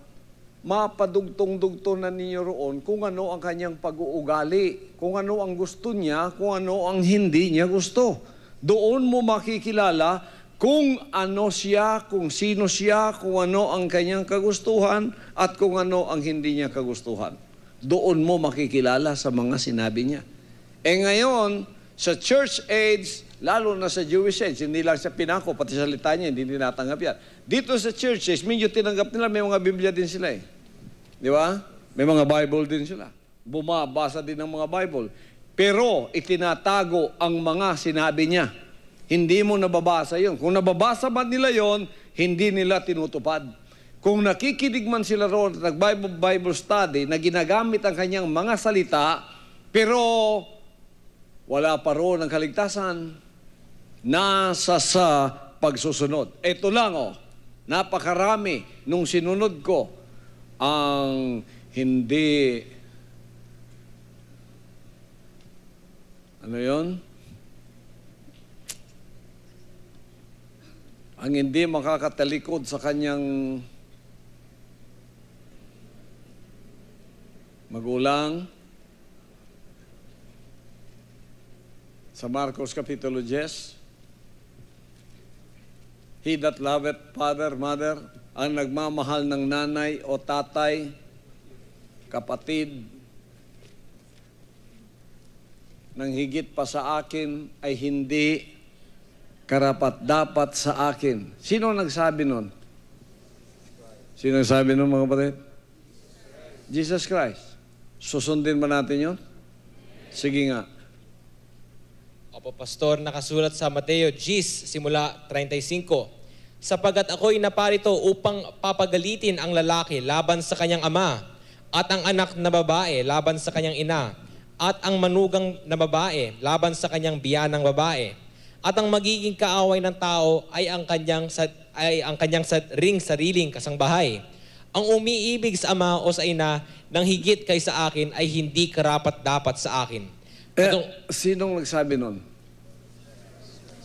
mapadugtong-dugtong na ninyo roon kung ano ang kanyang pag-uugali, kung ano ang gusto niya, kung ano ang hindi niya gusto. Doon mo makikilala kung ano siya, kung sino siya, kung ano ang kanyang kagustuhan, at kung ano ang hindi niya kagustuhan. Doon mo makikilala sa mga sinabi niya. Ngayon, sa church age, lalo na sa Jewish age, hindi lang sa pinako, pati sa litanya, hindi tinatanggap yan. Dito sa church age, medyo tinanggap nila, may mga Biblia din sila eh. Di ba? May mga Bible din sila. Bumabasa din ng mga Bible. Pero itinatago ang mga sinabi niya. Hindi mo nababasa yun. Kung nababasa man nila yon, hindi nila tinutupad. Kung nakikinig man sila roon at nag-Bible study na ginagamit ang kanyang mga salita, pero wala pa roon ang kaligtasan, nasa sa pagsusunod. Ito lang napakarami nung sinunod ko ang hindi, ano yon? Ang hindi makakatalikod sa kanyang magulang. Sa Marcos Kapitulo 10, he that loveth father, mother, ang nagmamahal ng nanay o tatay, kapatid, nang higit pa sa akin ay hindi karapat-dapat sa akin. Sino nagsabi nun? Sino nagsabi nun, mga kapatid? Jesus Christ. Susundin ba natin yun? Sige nga. Opo, Pastor, nakasulat sa Mateo 10, simula 35. Sapagat ako'y naparito upang papagalitin ang lalaki laban sa kanyang ama, at ang anak na babae laban sa kanyang ina, at ang manugang na babae laban sa kanyang biyanang babae. At ang magiging kaaway ng tao ay ang kanyang sariling kasangbahay. Ang umiibig sa ama o sa ina ng higit kaysa akin ay hindi karapat-dapat sa akin. Sinong nagsabi nun?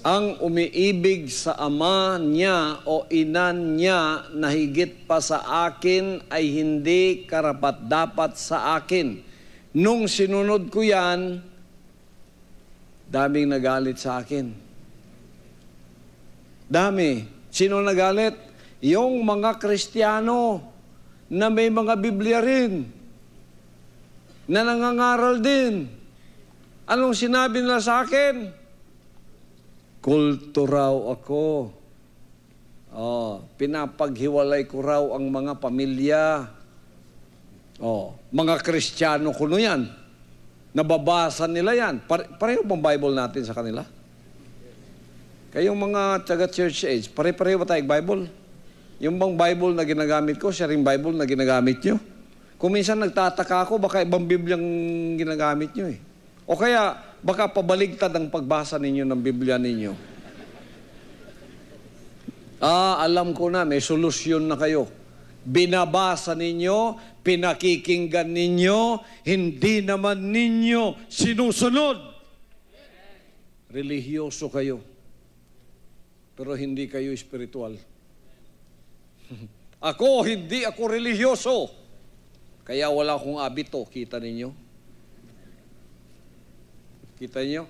Ang umiibig sa ama niya o ina niya na higit pa sa akin ay hindi karapat-dapat sa akin. Nung sinunod ko yan, daming nagalit sa akin. Dami. Sino nagalit? Yung mga Kristiyano na may mga Biblia rin, na nangangaral din. Anong sinabi nila sa akin? Kulto raw ako. Pinapaghiwalay ko raw ang mga pamilya. Mga Kristiyano kuno yan. Nababasa nila yan. Pareho bang Bible natin sa kanila? Kayong mga taga-church age, pare-pareho ba tayong Bible? Yung bang Bible na ginagamit ko, siya rin Bible na ginagamit nyo? Kung minsan nagtataka ako, baka ibang Bibliang ginagamit nyo eh. O kaya, baka pabaligtad ang pagbasa ninyo ng Biblia ninyo. Alam ko na, may solusyon na kayo. Binabasa ninyo, pinakikinggan ninyo, hindi naman ninyo sinusunod. Relihiyoso kayo. Pero hindi kayo espiritual. Hindi ako relihiyoso. Kaya wala akong abito, kita ninyo? Kita niyo?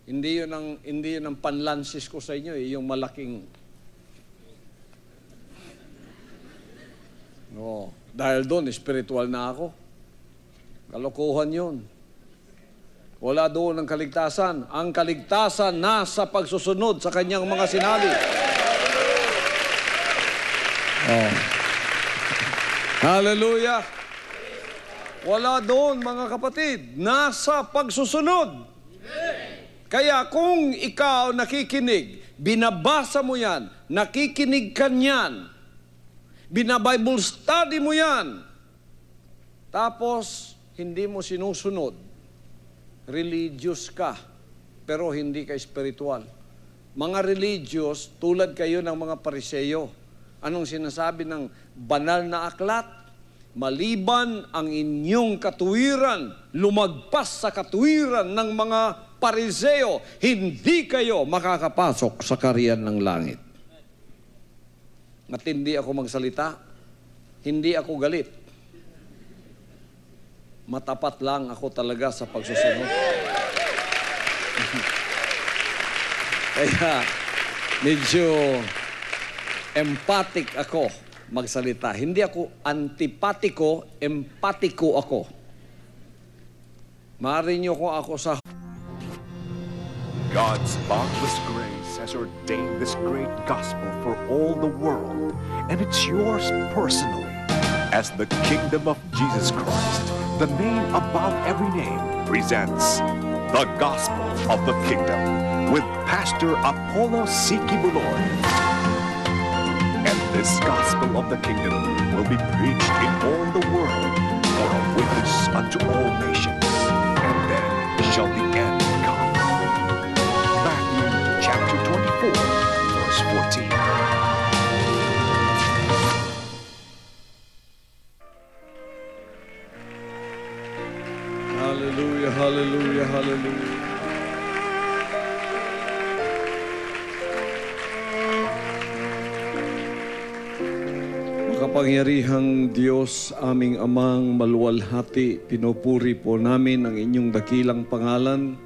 Hindi yun ang panlansis ko sa inyo, yung malaking... dahil doon, spiritual na ako. Kalokohan yun. Wala doon ang kaligtasan. Ang kaligtasan nasa pagsusunod sa kanyang mga sinabi. Hallelujah! Wala doon, mga kapatid. Nasa pagsusunod. Kaya kung ikaw nakikinig, binabasa mo yan, nakikinig ka niyan, binabible study mo yan, tapos hindi mo sinusunod, religious ka, pero hindi ka spiritual. Mga religious, tulad kayo ng mga Pariseyo. Anong sinasabi ng banal na aklat? Maliban ang inyong katuwiran, lumagpas sa katuwiran ng mga Pariseo, hindi kayo makakapasok sa kaharian ng langit. Matindi ako magsalita, hindi ako galit. Matapat lang ako talaga sa pagsusunod. Kaya medyo empathic ako magsalita. Hindi ako antipatiko, empatiko ako. Maaari niyo ko ako sa... God's boundless grace has ordained this great gospel for all the world, and it's yours personally. As the kingdom of Jesus Christ, the name above every name, presents the Gospel of the Kingdom with Pastor Apollo C. Kibuloy. And this Gospel of the Kingdom will be preached in all the world for a witness unto all nations, and then shall the end come. Matthew chapter 24, verse 14. Hallelujah, hallelujah, hallelujah. Makapangyarihang Diyos, aming amang maluwalhati, pinupuri po namin ang inyong dakilang pangalan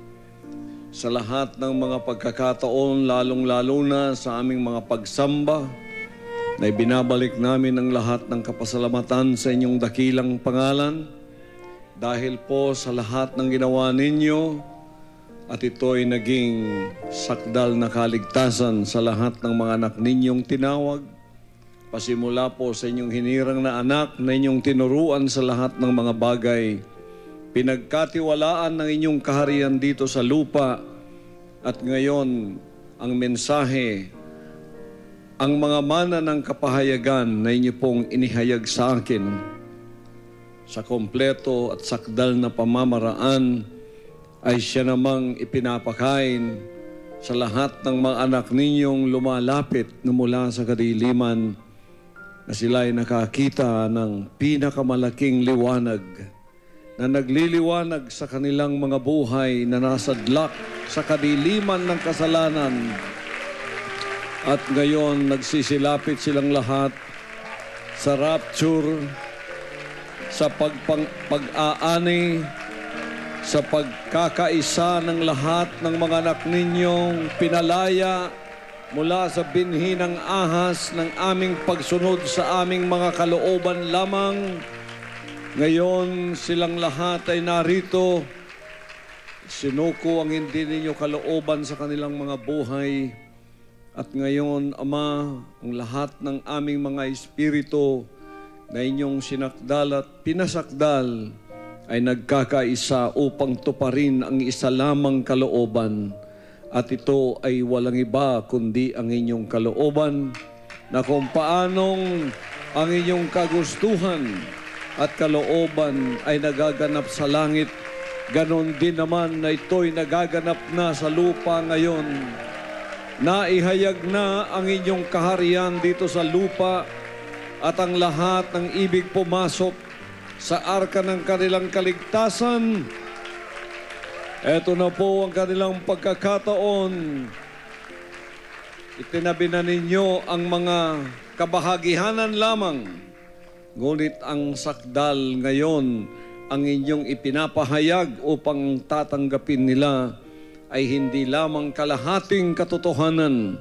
sa lahat ng mga pagkakataon, lalong-lalo na sa aming mga pagsamba, na ibinabalik namin ang lahat ng kapasalamatan sa inyong dakilang pangalan dahil po sa lahat ng ginawa ninyo at ito'y naging sakdal na kaligtasan sa lahat ng mga anak ninyong tinawag. Pasimula po sa inyong hinirang na anak na inyong tinuruan sa lahat ng mga bagay, pinagkatiwalaan ng inyong kaharian dito sa lupa, at ngayon ang mensahe, ang mga mana ng kapahayagan na inyo pong inihayag sa akin, sa kompleto at sakdal na pamamaraan ay siya namang ipinapakain sa lahat ng mga anak ninyong lumalapit na mula sa kadiliman na sila ay nakakita ng pinakamalaking liwanag na nagliliwanag sa kanilang mga buhay na nasadlak sa kadiliman ng kasalanan. At ngayon, nagsisilapit silang lahat sa rapture, sa pag-aani, sa pagkakaisa ng lahat ng mga anak ninyong pinalaya mula sa binhi ng ahas ng aming pagsunod sa aming mga kalooban lamang. Ngayon, silang lahat ay narito. Sinuko ang hindi ninyo kalooban sa kanilang mga buhay. At ngayon, Ama, ang lahat ng aming mga espiritu na inyong sinakdal at pinasakdal ay nagkakaisa upang tuparin ang isa lamang kalooban. At ito ay walang iba kundi ang inyong kalooban na kung paanong ang inyong kagustuhan at kalooban ay nagaganap sa langit, ganon din naman na ito'y nagaganap na sa lupa ngayon. Naihayag na ang inyong kaharian dito sa lupa at ang lahat ng ibig pumasok sa arka ng kanilang kaligtasan. Ito na po ang kanilang pagkakataon. Itinabi na ninyo ang mga kabahagihanan lamang. Ngunit ang sakdal ngayon ang inyong ipinapahayag upang tatanggapin nila ay hindi lamang kalahating katotohanan,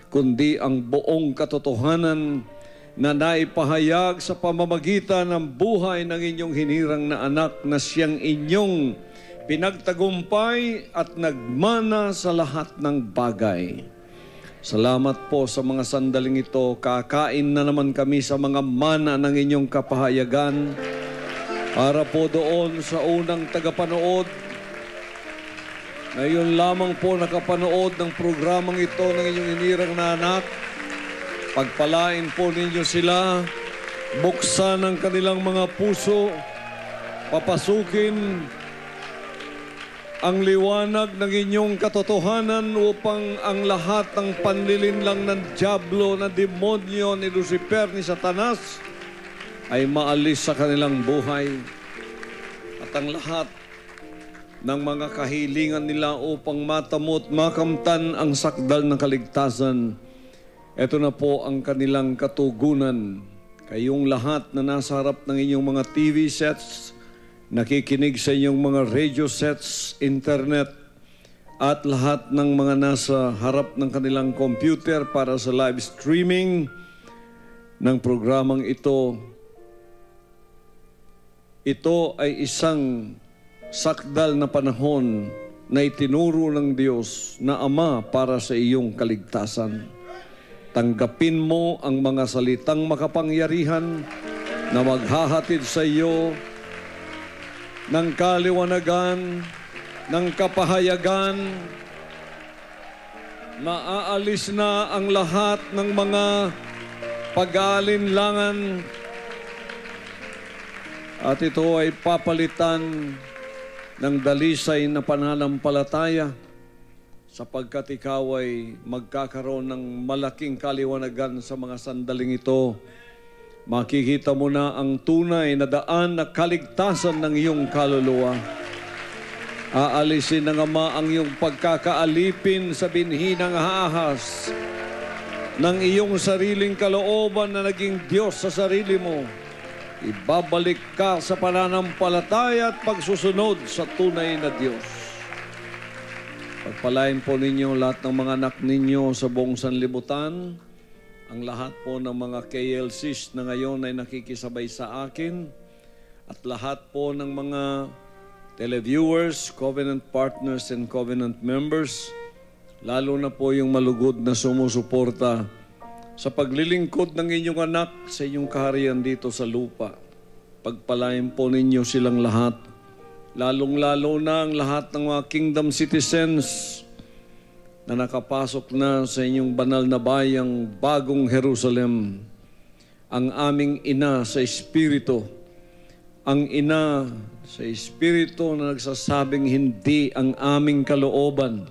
kundi ang buong katotohanan na naipahayag sa pamamagitan ng buhay ng inyong hinirang na anak na siyang inyong pinagtagumpay at nagmana sa lahat ng bagay. Salamat po sa mga sandaling ito. Kakain na naman kami sa mga mana ng inyong kapahayagan para po doon sa unang tagapanood. Ngayon lamang po nakapanood ng programang ito ng inyong hinirang na anak. Pagpalain po ninyo sila, buksan ang kanilang mga puso, papasukin ang liwanag ng inyong katotohanan upang ang lahat ng panlilinlang ng dyablo, ng demonyo, ni Lucifer, ni Satanas ay maalis sa kanilang buhay. At ang lahat ng mga kahilingan nila upang matamot, makamtan ang sakdal ng kaligtasan. Ito na po ang kanilang katugunan. Kayong lahat na nasa harap ng inyong mga TV sets, nakikinig sa inyong mga radio sets, internet, at lahat ng mga nasa harap ng kanilang computer para sa live streaming ng programang ito. Ito ay isang sakdal na panahon na itinuro ng Diyos na Ama para sa iyong kaligtasan. Tanggapin mo ang mga salitang makapangyarihan na maghahatid sa iyo ng kaliwanagan, ng kapahayagan. Maaalis na ang lahat ng mga pag-aalinlangan at ito ay papalitan ng dalisay na pananampalataya sapagkat ikaw ay magkakaroon ng malaking kaliwanagan sa mga sandaling ito. Makikita mo na ang tunay na daan na kaligtasan ng iyong kaluluwa. Aalisin ng Ama ang iyong pagkakaalipin sa binhi ng ahas ng iyong sariling kalooban na naging Diyos sa sarili mo. Ibabalik ka sa pananampalataya at pagsusunod sa tunay na Diyos. Pagpalain po ninyo lahat ng mga anak ninyo sa buong sanlibutan, ang lahat po ng mga KLCs na ngayon ay nakikisabay sa akin, at lahat po ng mga televiewers, covenant partners, and covenant members, lalo na po yung malugod na sumusuporta sa paglilingkod ng inyong anak sa inyong kaharian dito sa lupa. Pagpalain po ninyo silang lahat, lalong-lalo na ang lahat ng mga kingdom citizens na nakapasok na sa inyong banal na bayang Bagong Jerusalem. Ang aming Ina sa Espiritu, ang ina sa Espiritu na nagsasabing hindi ang aming kalooban,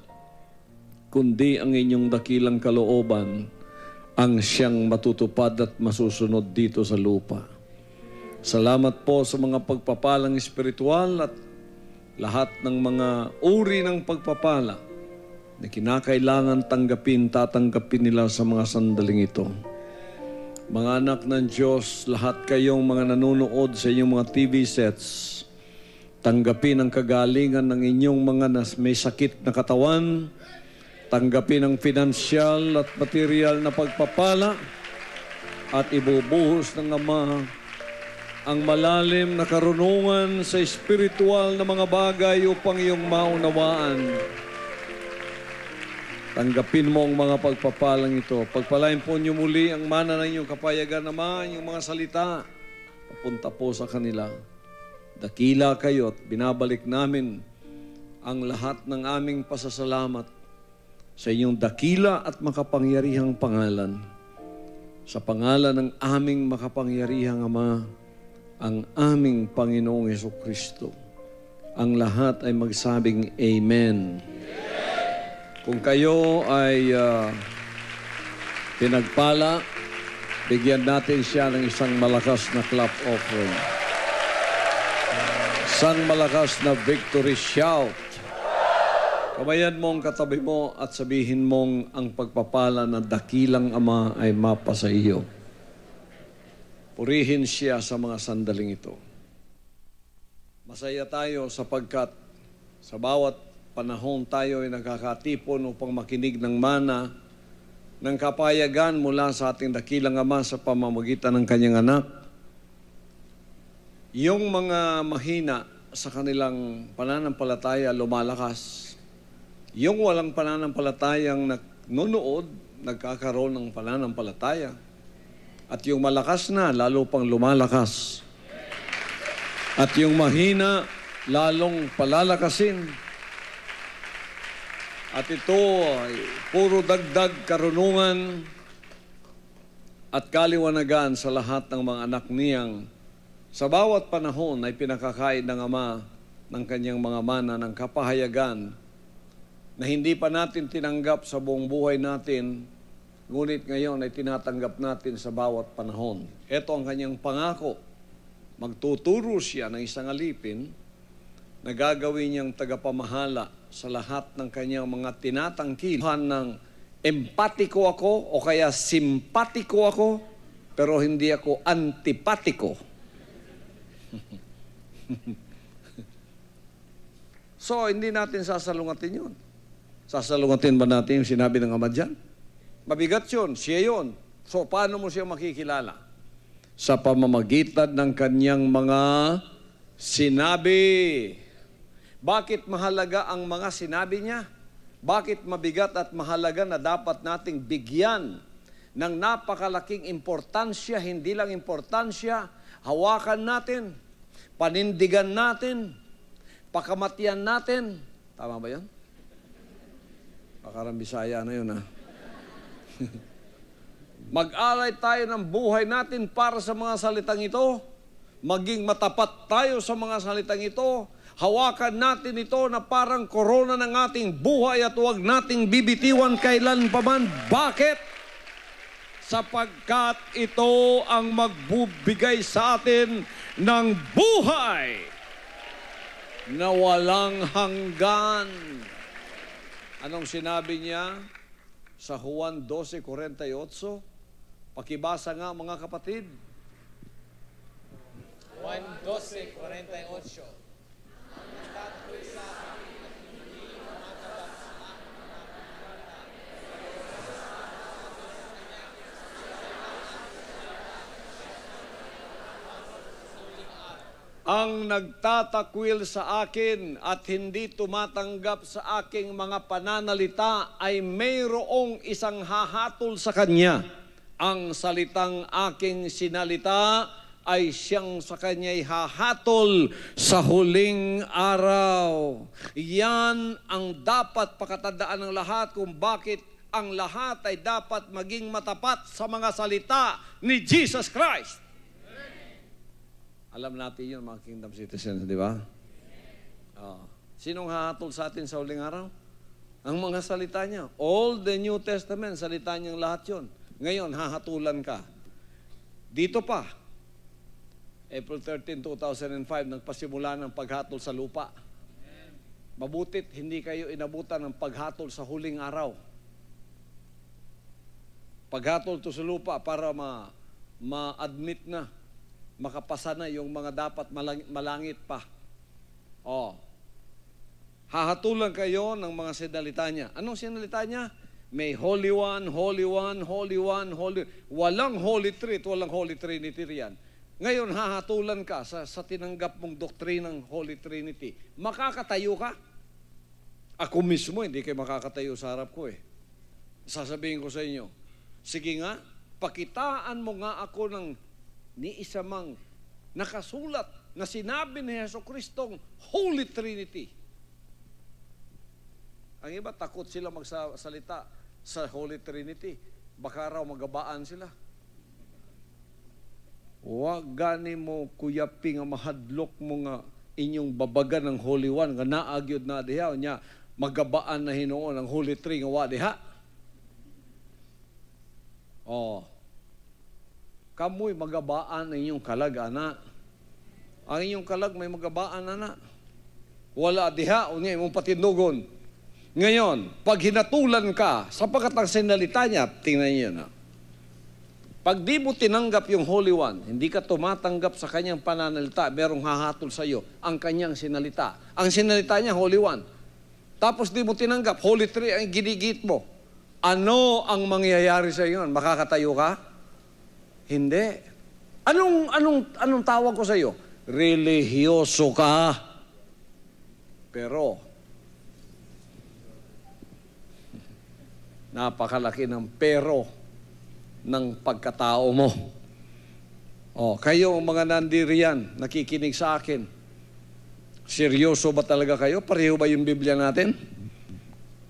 kundi ang inyong dakilang kalooban ang siyang matutupad at masusunod dito sa lupa. Salamat po sa mga pagpapalang espiritual at lahat ng mga uri ng pagpapala na kinakailangan tatanggapin nila sa mga sandaling ito. Mga anak ng Diyos, lahat kayong mga nanonood sa inyong mga TV sets, tanggapin ang kagalingan ng inyong mga may sakit na katawan, tanggapin ang pinansyal at material na pagpapala, at ibubuhos ng Ama ang malalim na karunungan sa espiritual na mga bagay upang iyong maunawaan. Tanggapin mo ang mga pagpapalang ito. Pagpalain po niyo muli ang mana ng inyong kapayagan naman, yung mga salita. Papunta po sa kanila. Dakila kayo at binabalik namin ang lahat ng aming pasasalamat sa inyong dakila at makapangyarihang pangalan. Sa pangalan ng aming makapangyarihang Ama, ang aming Panginoong Hesukristo. Ang lahat ay magsabing Amen. Kung kayo ay pinagpala, bigyan natin siya ng isang malakas na clap offering. Isang malakas na victory shout. Kamayan mo ang katabi mo at sabihin mong ang pagpapala ng dakilang Ama ay mapa sa iyo. Purihin siya sa mga sandaling ito. Masaya tayo sapagkat sa bawat panahon tayo ay nakakatipon upang makinig ng mana ng kapayagan mula sa ating dakilang Ama sa pamamagitan ng kanyang anak. Yung mga mahina sa kanilang pananampalataya lumalakas. Yung walang pananampalatayang nanonood, nagkakaroon ng pananampalataya. At yung malakas na, lalo pang lumalakas. At yung mahina, lalong palalakasin. At ito ay puro dagdag karunungan at kaliwanagan sa lahat ng mga anak niyang sa bawat panahon ay pinakakain ng Ama ng kanyang mga mana ng kapahayagan na hindi pa natin tinanggap sa buong buhay natin, ngunit ngayon ay tinatanggap natin sa bawat panahon. Ito ang kanyang pangako. Magtuturo siya ng isang alipin na gagawin niyang tagapamahala sa lahat ng kanyang mga tinatangkihan ng empatiko ako o kaya simpatiko ako, pero hindi ako antipatiko. So, hindi natin sasalungatin yun. Sasalungatin ba natin yung sinabi ng Ama dyan? Mabigat yun, siya yun. So, paano mo siya makikilala? Sa pamamagitan ng kanyang mga sinabi. Bakit mahalaga ang mga sinabi niya? Bakit mabigat at mahalaga na dapat nating bigyan ng napakalaking importansya, hindi lang importansya, hawakan natin, panindigan natin, pakamatian natin. Tama ba yan? Pakarang Bisaya na yun, ha? Mag-alay tayo ng buhay natin para sa mga salitang ito. Maging matapat tayo sa mga salitang ito. Hawakan natin ito na parang korona ng ating buhay at huwag nating bibitiwan kailan paman. Bakit? Sapagkat ito ang magbubigay sa atin ng buhay na walang hanggan. Anong sinabi niya sa Juan 12:48? Pakibasa nga mga kapatid. Juan 12:48. Ang nagtatakwil sa akin at hindi tumatanggap sa aking mga pananalita ay mayroong isang hahatol sa kanya. Ang salitang aking sinalita ay siyang sa kanya'y hahatol sa huling araw. Yan ang dapat pakatandaan ng lahat kung bakit ang lahat ay dapat maging matapat sa mga salita ni Jesus Christ. Alam natin yun, mga kingdom citizens, di ba? Sinong hahatol sa atin sa huling araw? Ang mga salita niya. All the New Testament, salita niyang lahat yun. Ngayon, hahatulan ka. Dito pa, April 13, 2005, nagpasimula ng paghatol sa lupa. Mabutit, hindi kayo inabutan ng paghatol sa huling araw. Paghatol to sa lupa para ma-admit na, makapasa na yung mga dapat malangit pa. Hahatulan kayo ng mga sinalita niya. Anong sinalita niya? May Holy One, Holy One, Holy One, Holy... Walang Holy Three, walang Holy Trinity riyan. Ngayon, hahatulan ka sa tinanggap mong doktrinang Holy Trinity. Makakatayo ka? Ako mismo, hindi kayo makakatayo sa harap ko eh. Sasabihin ko sa inyo, sige nga, pakitaan mo nga ako ng ni isa mang nakasulat na sinabi ni Jesucristong Holy Trinity. Ang iba, takot sila magsalita sa Holy Trinity. Baka raw magabaan sila. Huwag gani mo kuyaping ang mahadlok mo nga inyong babagan ng Holy One nga naagyod na diha niya magabaan na Hinoon ang Holy Three nga wa diha. Kamoy magabaan ang inyong kalag, ana. Ang inyong kalag may magabaan, ana. Wala diha unya imong patindugon. Ngayon, pag hinatulan ka sapagkat ang sinalita niya, tingnan niyo na. Pag di mo tinanggap yung Holy One, hindi ka tumatanggap sa kanyang pananalita, merong hahatol sa iyo ang kanyang sinalita. Ang sinalita niya, Holy One. Tapos di mo tinanggap, Holy Three ang ginigit mo. Ano ang mangyayari sa iyo? Makakatayo ka? Hindi. Anong tawag ko sa iyo? Religyoso ka. Pero, napakalaki ng pero ng pagkatao mo. Kayo mga nandiriyan, nakikinig sa akin, seryoso ba talaga kayo? Pareho ba yung Biblia natin?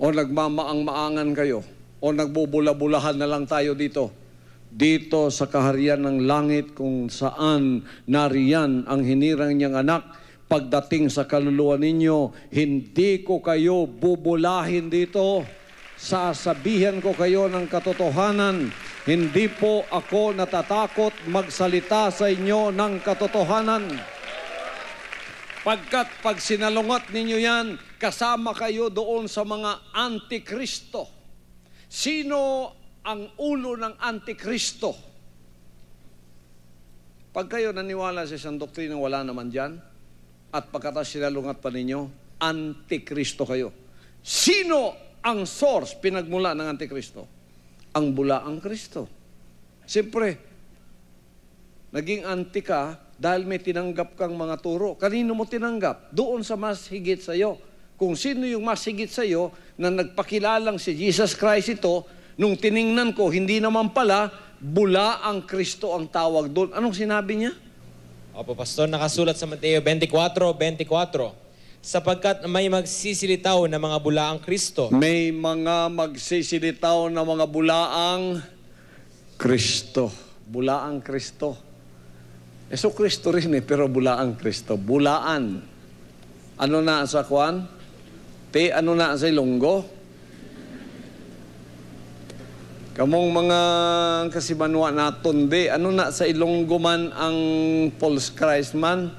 O nagmamaang-maangan kayo? O nagbubula-bulahan na lang tayo dito? Dito sa kaharian ng langit kung saan nariyan ang hinirang niyang anak, pagdating sa kaluluwa ninyo, hindi ko kayo bubulahin dito. Sasabihan ko kayo ng katotohanan. Hindi po ako natatakot magsalita sa inyo ng katotohanan. Pagkat pag sinalungat ninyo yan, kasama kayo doon sa mga antikristo. Sino ang ulo ng antikristo? Pag kayo naniwala sa isang doktrina wala naman dyan, at pagkatas sinalungat pa ninyo, antikristo kayo. Sino ang source, pinagmula ng antikristo? Ang bulaang Kristo. Siyempre, naging anti ka dahil may tinanggap kang mga turo. Kanino mo tinanggap? Doon sa mas higit sa iyo. Kung sino yung mas higit sa iyo na nagpakilalang si Jesus Christ ito, nung tiningnan ko, hindi naman pala, bulaang Kristo ang tawag doon. Anong sinabi niya? Opo, Pastor, nakasulat sa Mateo 24:24. Sapagkat may magsisilitaw na mga bulaang Kristo. May mga magsisilitaw na mga bulaang Kristo. Bulaang Kristo. Yesu Kristo rin pero bulaang Kristo. Bulaan. Ano na sa kwan? Ano na sa Ilonggo? Kamong mga kasibanwa naton ano na sa Ilonggo man ang false Christ man?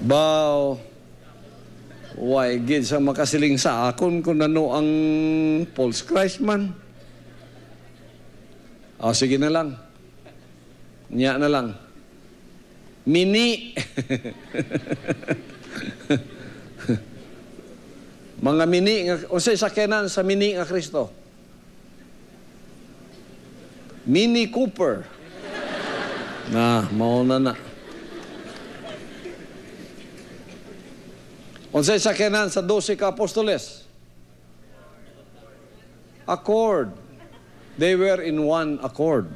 Bao, why, gid sa makasiling sa akon kung ano ang false Christ man. Sige na lang. Nya na lang. Mini. Mga mini, unsay sakyanan sa mini nga Kristo? Mini Cooper. Mauna na. Unsay sakyanan sa 12 ka apostoles? Accord. They were in one accord.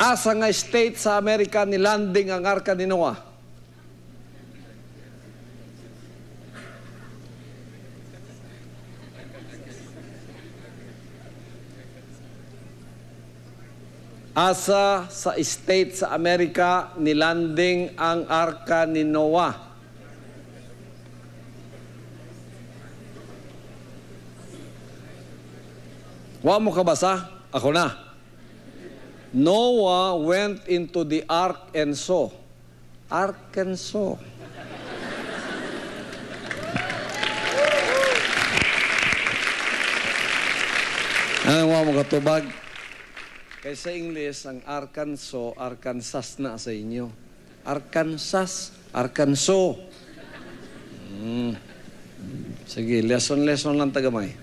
Asa nga state sa Amerika nilanding ang Arka ni Noah? Asa sa state sa Amerika nilanding ang Arka ni Noah? Wa mo kabasa? Ako na. Noah went into the ark and saw. Arkansas. Ano mo katubag? Kaya sa English, ang Arkansas, Arkansas na sa inyo. Arkansas, Arkansas. Sige, lesson lang tagamay.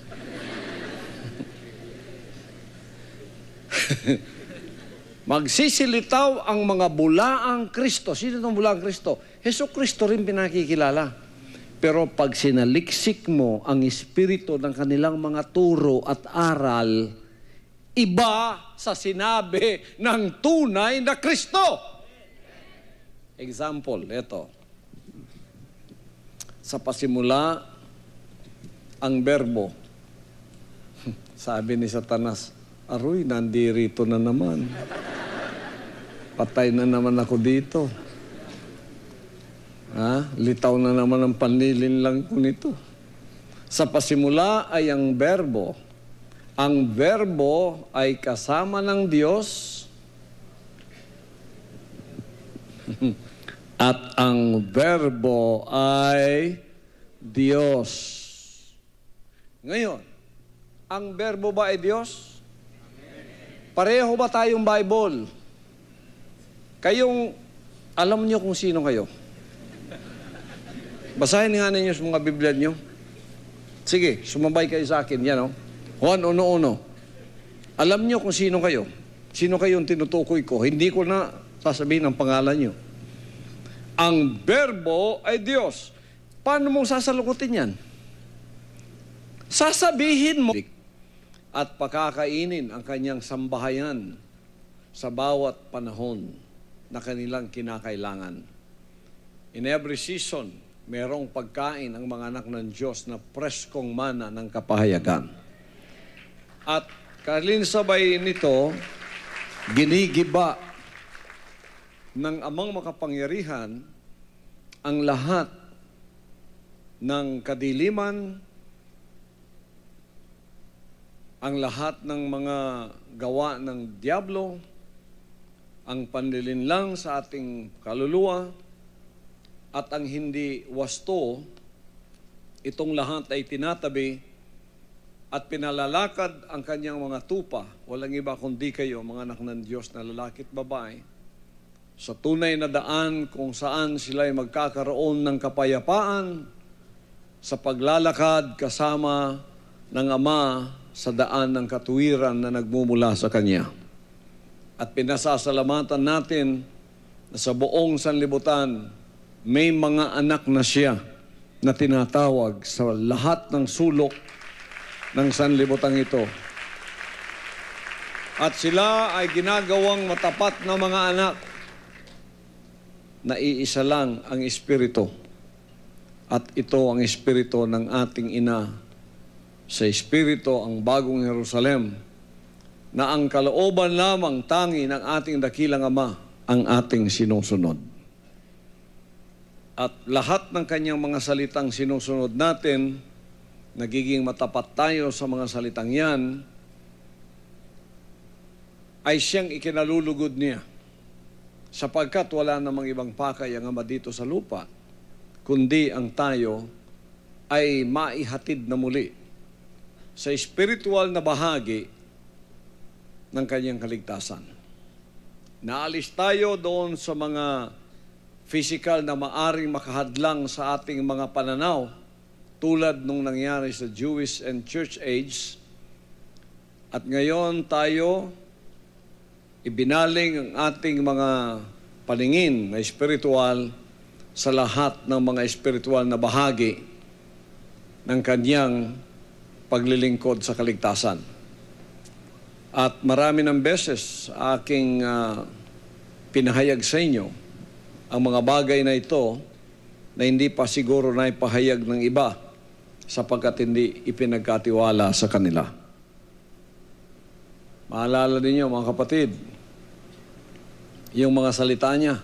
Magsisilitaw ang mga bulaang Kristo. Sino itong bulaang Kristo? Heso Kristo rin pinakikilala. Pero pag sinaliksik mo ang espiritu ng kanilang mga turo at aral, iba sa sinabi ng tunay na Kristo. Example, ito. Sa pasimula, ang berbo. Sabi ni Satanas, aroy, nandirito na naman. Patay na naman ako dito. Litaw na naman ang panlilin lang ko nito. Sa pasimula ay ang berbo. Ang verbo ay kasama ng Diyos at ang verbo ay Diyos. Ngayon, ang verbo ba ay Diyos? Pareho ba tayong Bible? Kayong, alam niyo kung sino kayo? Basahin nga ninyo sa mga Biblia niyo. Sige, sumabay kayo sa akin. Yan, Juan 1:1. Alam niyo kung sino kayo. Sino kayong tinutukoy ko. Hindi ko na sasabihin ang pangalan niyo. Ang verbo ay Diyos. Paano mong sasalukutin yan? Sasabihin mo at pakakainin ang kanyang sambahayan sa bawat panahon na kanilang kinakailangan. In every season, merong pagkain ang mga anak ng Diyos na preskong mana ng kapahayagan. At kalinsabay nito, ginigiba ng amang makapangyarihan ang lahat ng kadiliman, ang lahat ng mga gawa ng Diablo, ang panlilinlang sa ating kaluluwa, at ang hindi wasto, itong lahat ay tinatabi at pinalalakad ang kanyang mga tupa. Walang iba kundi kayo, mga anak ng Diyos na lalaki at babae, sa tunay na daan kung saan sila ay magkakaroon ng kapayapaan sa paglalakad kasama ng Ama sa daan ng katuwiran na nagmumula sa Kanya. At pinasasalamatan natin na sa buong sanlibutan, may mga anak na siya na tinatawag sa lahat ng sulok ng sanlibutan ito. At sila ay ginagawang matapat na mga anak na iisa lang ang Espiritu. At ito ang Espiritu ng ating Ina. Sa Espiritu ang bagong Jerusalem, na ang kalooban lamang tangi ng ating dakilang Ama ang ating sinusunod. At lahat ng kanyang mga salitang sinusunod natin, nagiging matapat tayo sa mga salitang yan, ay siyang ikinalulugod niya. Sapagkat wala namang ibang pakay ang Ama dito sa lupa, kundi ang tayo ay maihatid na muli sa espiritual na bahagi ng kanyang kaligtasan. Naalis tayo doon sa mga physical na maaring makahadlang sa ating mga pananaw, tulad nung nangyari sa Jewish and Church age. At ngayon tayo, ibinaling ang ating mga paningin na espiritual sa lahat ng mga espiritual na bahagi ng kanyang paglilingkod sa kaligtasan. At marami ng beses aking pinahayag sa inyo ang mga bagay na ito na hindi pa siguro na ipahayag ng iba sapagkat hindi ipinagkatiwala sa kanila. Maalala ninyo mga kapatid, yung mga salita niya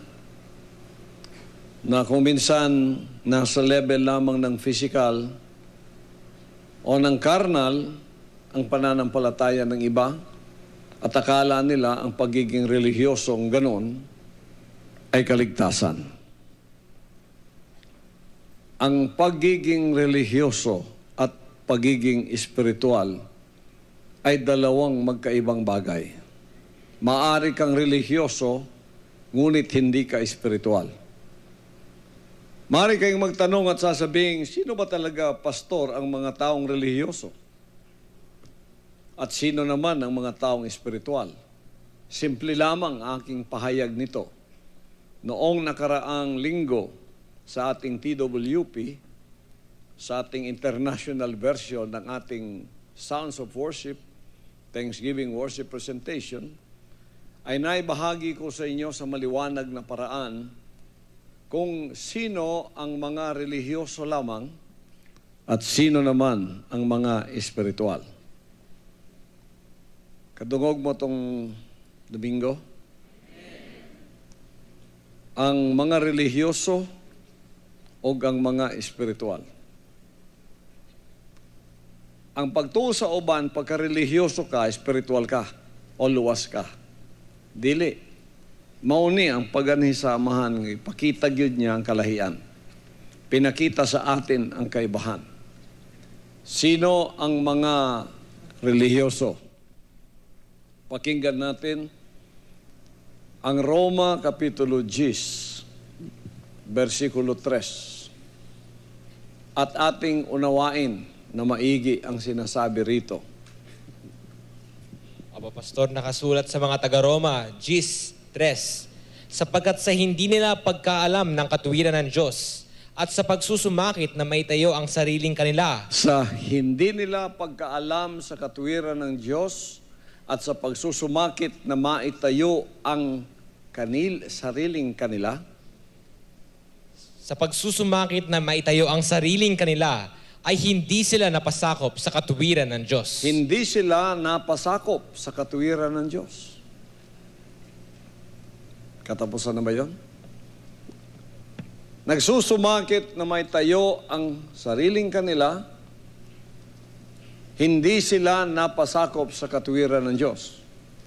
na kung minsan nasa level lamang ng physical o ng carnal ang pananampalataya ng iba at akala nila ang pagiging relihiyosong ganon ay kaligtasan. Ang pagiging relihiyoso at pagiging espiritual ay dalawang magkaibang bagay. Maari kang relihiyoso, ngunit hindi ka espiritual. Maari kayong magtanong at sasabihin, sino ba talaga pastor ang mga taong relihiyoso? At sino naman ang mga taong espiritual? Simple lamang aking pahayag nito. Noong nakaraang linggo sa ating TWP, sa ating international version ng ating Sounds of Worship, Thanksgiving Worship Presentation, ay naibahagi ko sa inyo sa maliwanag na paraan kung sino ang mga relihiyoso lamang at sino naman ang mga espiritual. Kadungog mo itong Domingo? Ang mga relihiyoso o ang mga espiritual. Ang pagtuo sa uban, pagka-relihiyoso ka, espiritual ka, o luwas ka. Dili. Mauni ang paganisamahan, ipakita gyud niya ang kalahian. Pinakita sa atin ang kaibahan. Sino ang mga relihiyoso? Pakinggan natin ang Roma Kapitulo 10, versikulo 3. At ating unawain na maigi ang sinasabi rito. Aba, Pastor, nakasulat sa mga taga-Roma, 10:3, sapagkat sa hindi nila pagkaalam ng katuwiran ng Diyos at sa pagsusumakit na maitayo ang sariling kanila. Sa hindi nila pagkaalam sa katuwiran ng Diyos at sa pagsusumakit na maitayo ang sariling kanila. Sa pagsusumakit na maitayo ang sariling kanila, ay hindi sila napasakop sa katuwiran ng Diyos. Hindi sila napasakop sa katuwiran ng Diyos. Katapusan na ba yun? Nagsusumakit na maitayo ang sariling kanila, hindi sila napasakop sa katuwiran ng Diyos.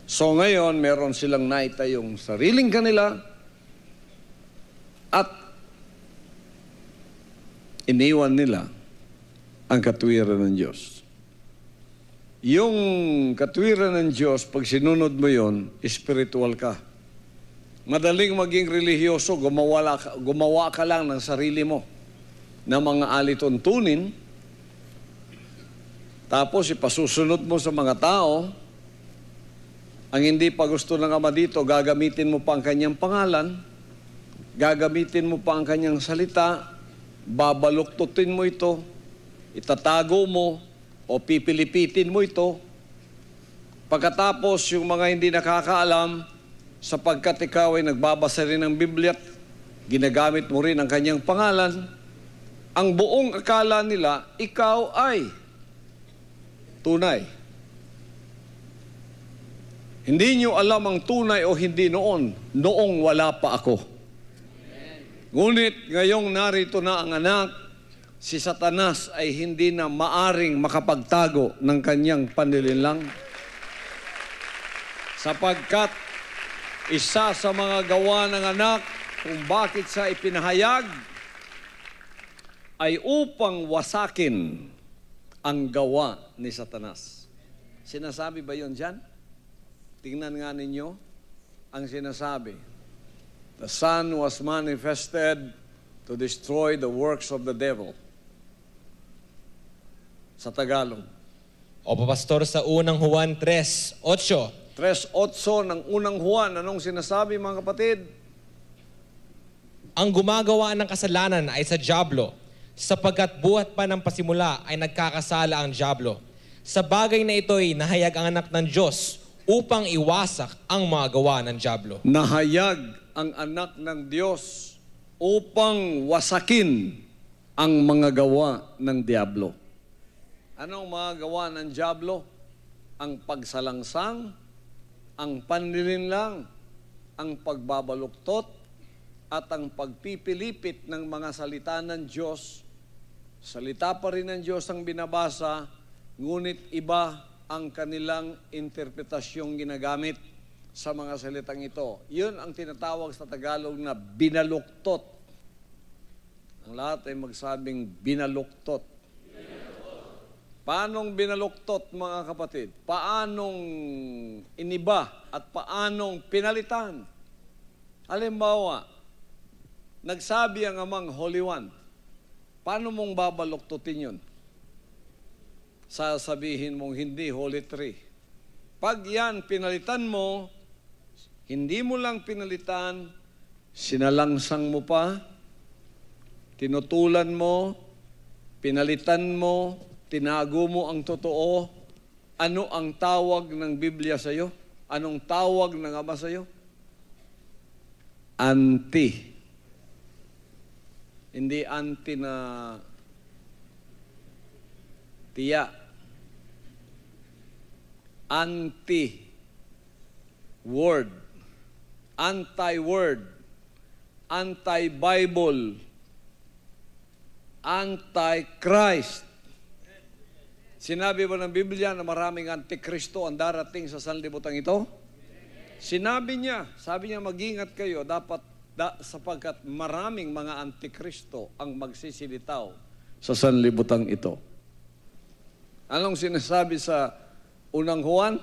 So ngayon, meron silang naitayong sariling kanila at iniwan nila ang katuwiran ng Diyos. Yung katuwiran ng Diyos, pag sinunod mo yon, espiritual ka. Madaling maging relihiyoso, gumawa ka lang ng sarili mo na mga alituntunin, tapos ipasusunod mo sa mga tao, ang hindi pa gusto ng Ama dito, gagamitin mo pa ang kanyang pangalan, gagamitin mo pa ang kanyang salita, babaluktutin mo ito, itatago mo o pipilipitin mo ito. Pagkatapos yung mga hindi nakakaalam, sapagkat ikaw ay nagbabasa rin ng Biblia, ginagamit mo rin ang kanyang pangalan, ang buong akala nila, ikaw ay tunay. Hindi nyo alam ang tunay o hindi noong wala pa ako. Ngunit ngayong narito na ang anak, si Satanas ay hindi na maaring makapagtago ng kanyang panlilinlang. Sapagkat isa sa mga gawa ng anak kung bakit siya ipinahayag ay upang wasakin ang gawa ni Satanas. Sinasabi ba yun dyan? Tingnan nga ninyo ang sinasabi. The Son was manifested to destroy the works of the devil. Sa Tagalog. Opo, Pastor, sa unang Juan 3:8. 3:8 ng unang Juan. Anong sinasabi, mga kapatid? Ang gumagawa ng kasalanan ay sa dyablo, sapagkat buhat pa ng pasimula ay nagkakasala ang dyablo. Sa bagay na ito'y nahayag ang anak ng Diyos upang iwasak ang mga gawa ng dyablo. Nahayag ang anak ng Diyos upang wasakin ang mga gawa ng diablo. Anong mga gawa ng diablo? Ang pagsalangsang, ang panlilinlang, ang pagbabaluktot, at ang pagpipilipit ng mga salita ng Diyos. Salita pa rin ng Diyos ang binabasa, ngunit iba ang kanilang interpretasyong ginagamit sa mga salitang ito. Yun ang tinatawag sa Tagalog na binaluktot. Ang lahat ay magsabing binaluktot. Paanong binaluktot, mga kapatid? Paanong iniba at paanong pinalitan? Halimbawa, nagsabi ang amang Holy One, paano mong babaluktutin yun? Sasabihin mong hindi Holy Three. Pag yan pinalitan mo, hindi mo lang pinalitan, sinalangsang mo pa, tinutulan mo, pinalitan mo, tinago mo ang totoo. Ano ang tawag ng Biblia sa iyo? Anong tawag ng Ama sa iyo? Anti. Hindi anti na tiya. Anti-word. Anti-word. Anti-Bible. Anti-Christ. Sinabi ba ng Biblia na maraming antikristo ang darating sa sanlibutan ito? Sinabi niya, sabi niya mag-ingat kayo sapagkat maraming mga antikristo ang magsisilitaw sa sanlibutan ito. Anong sinasabi sa unang Juan?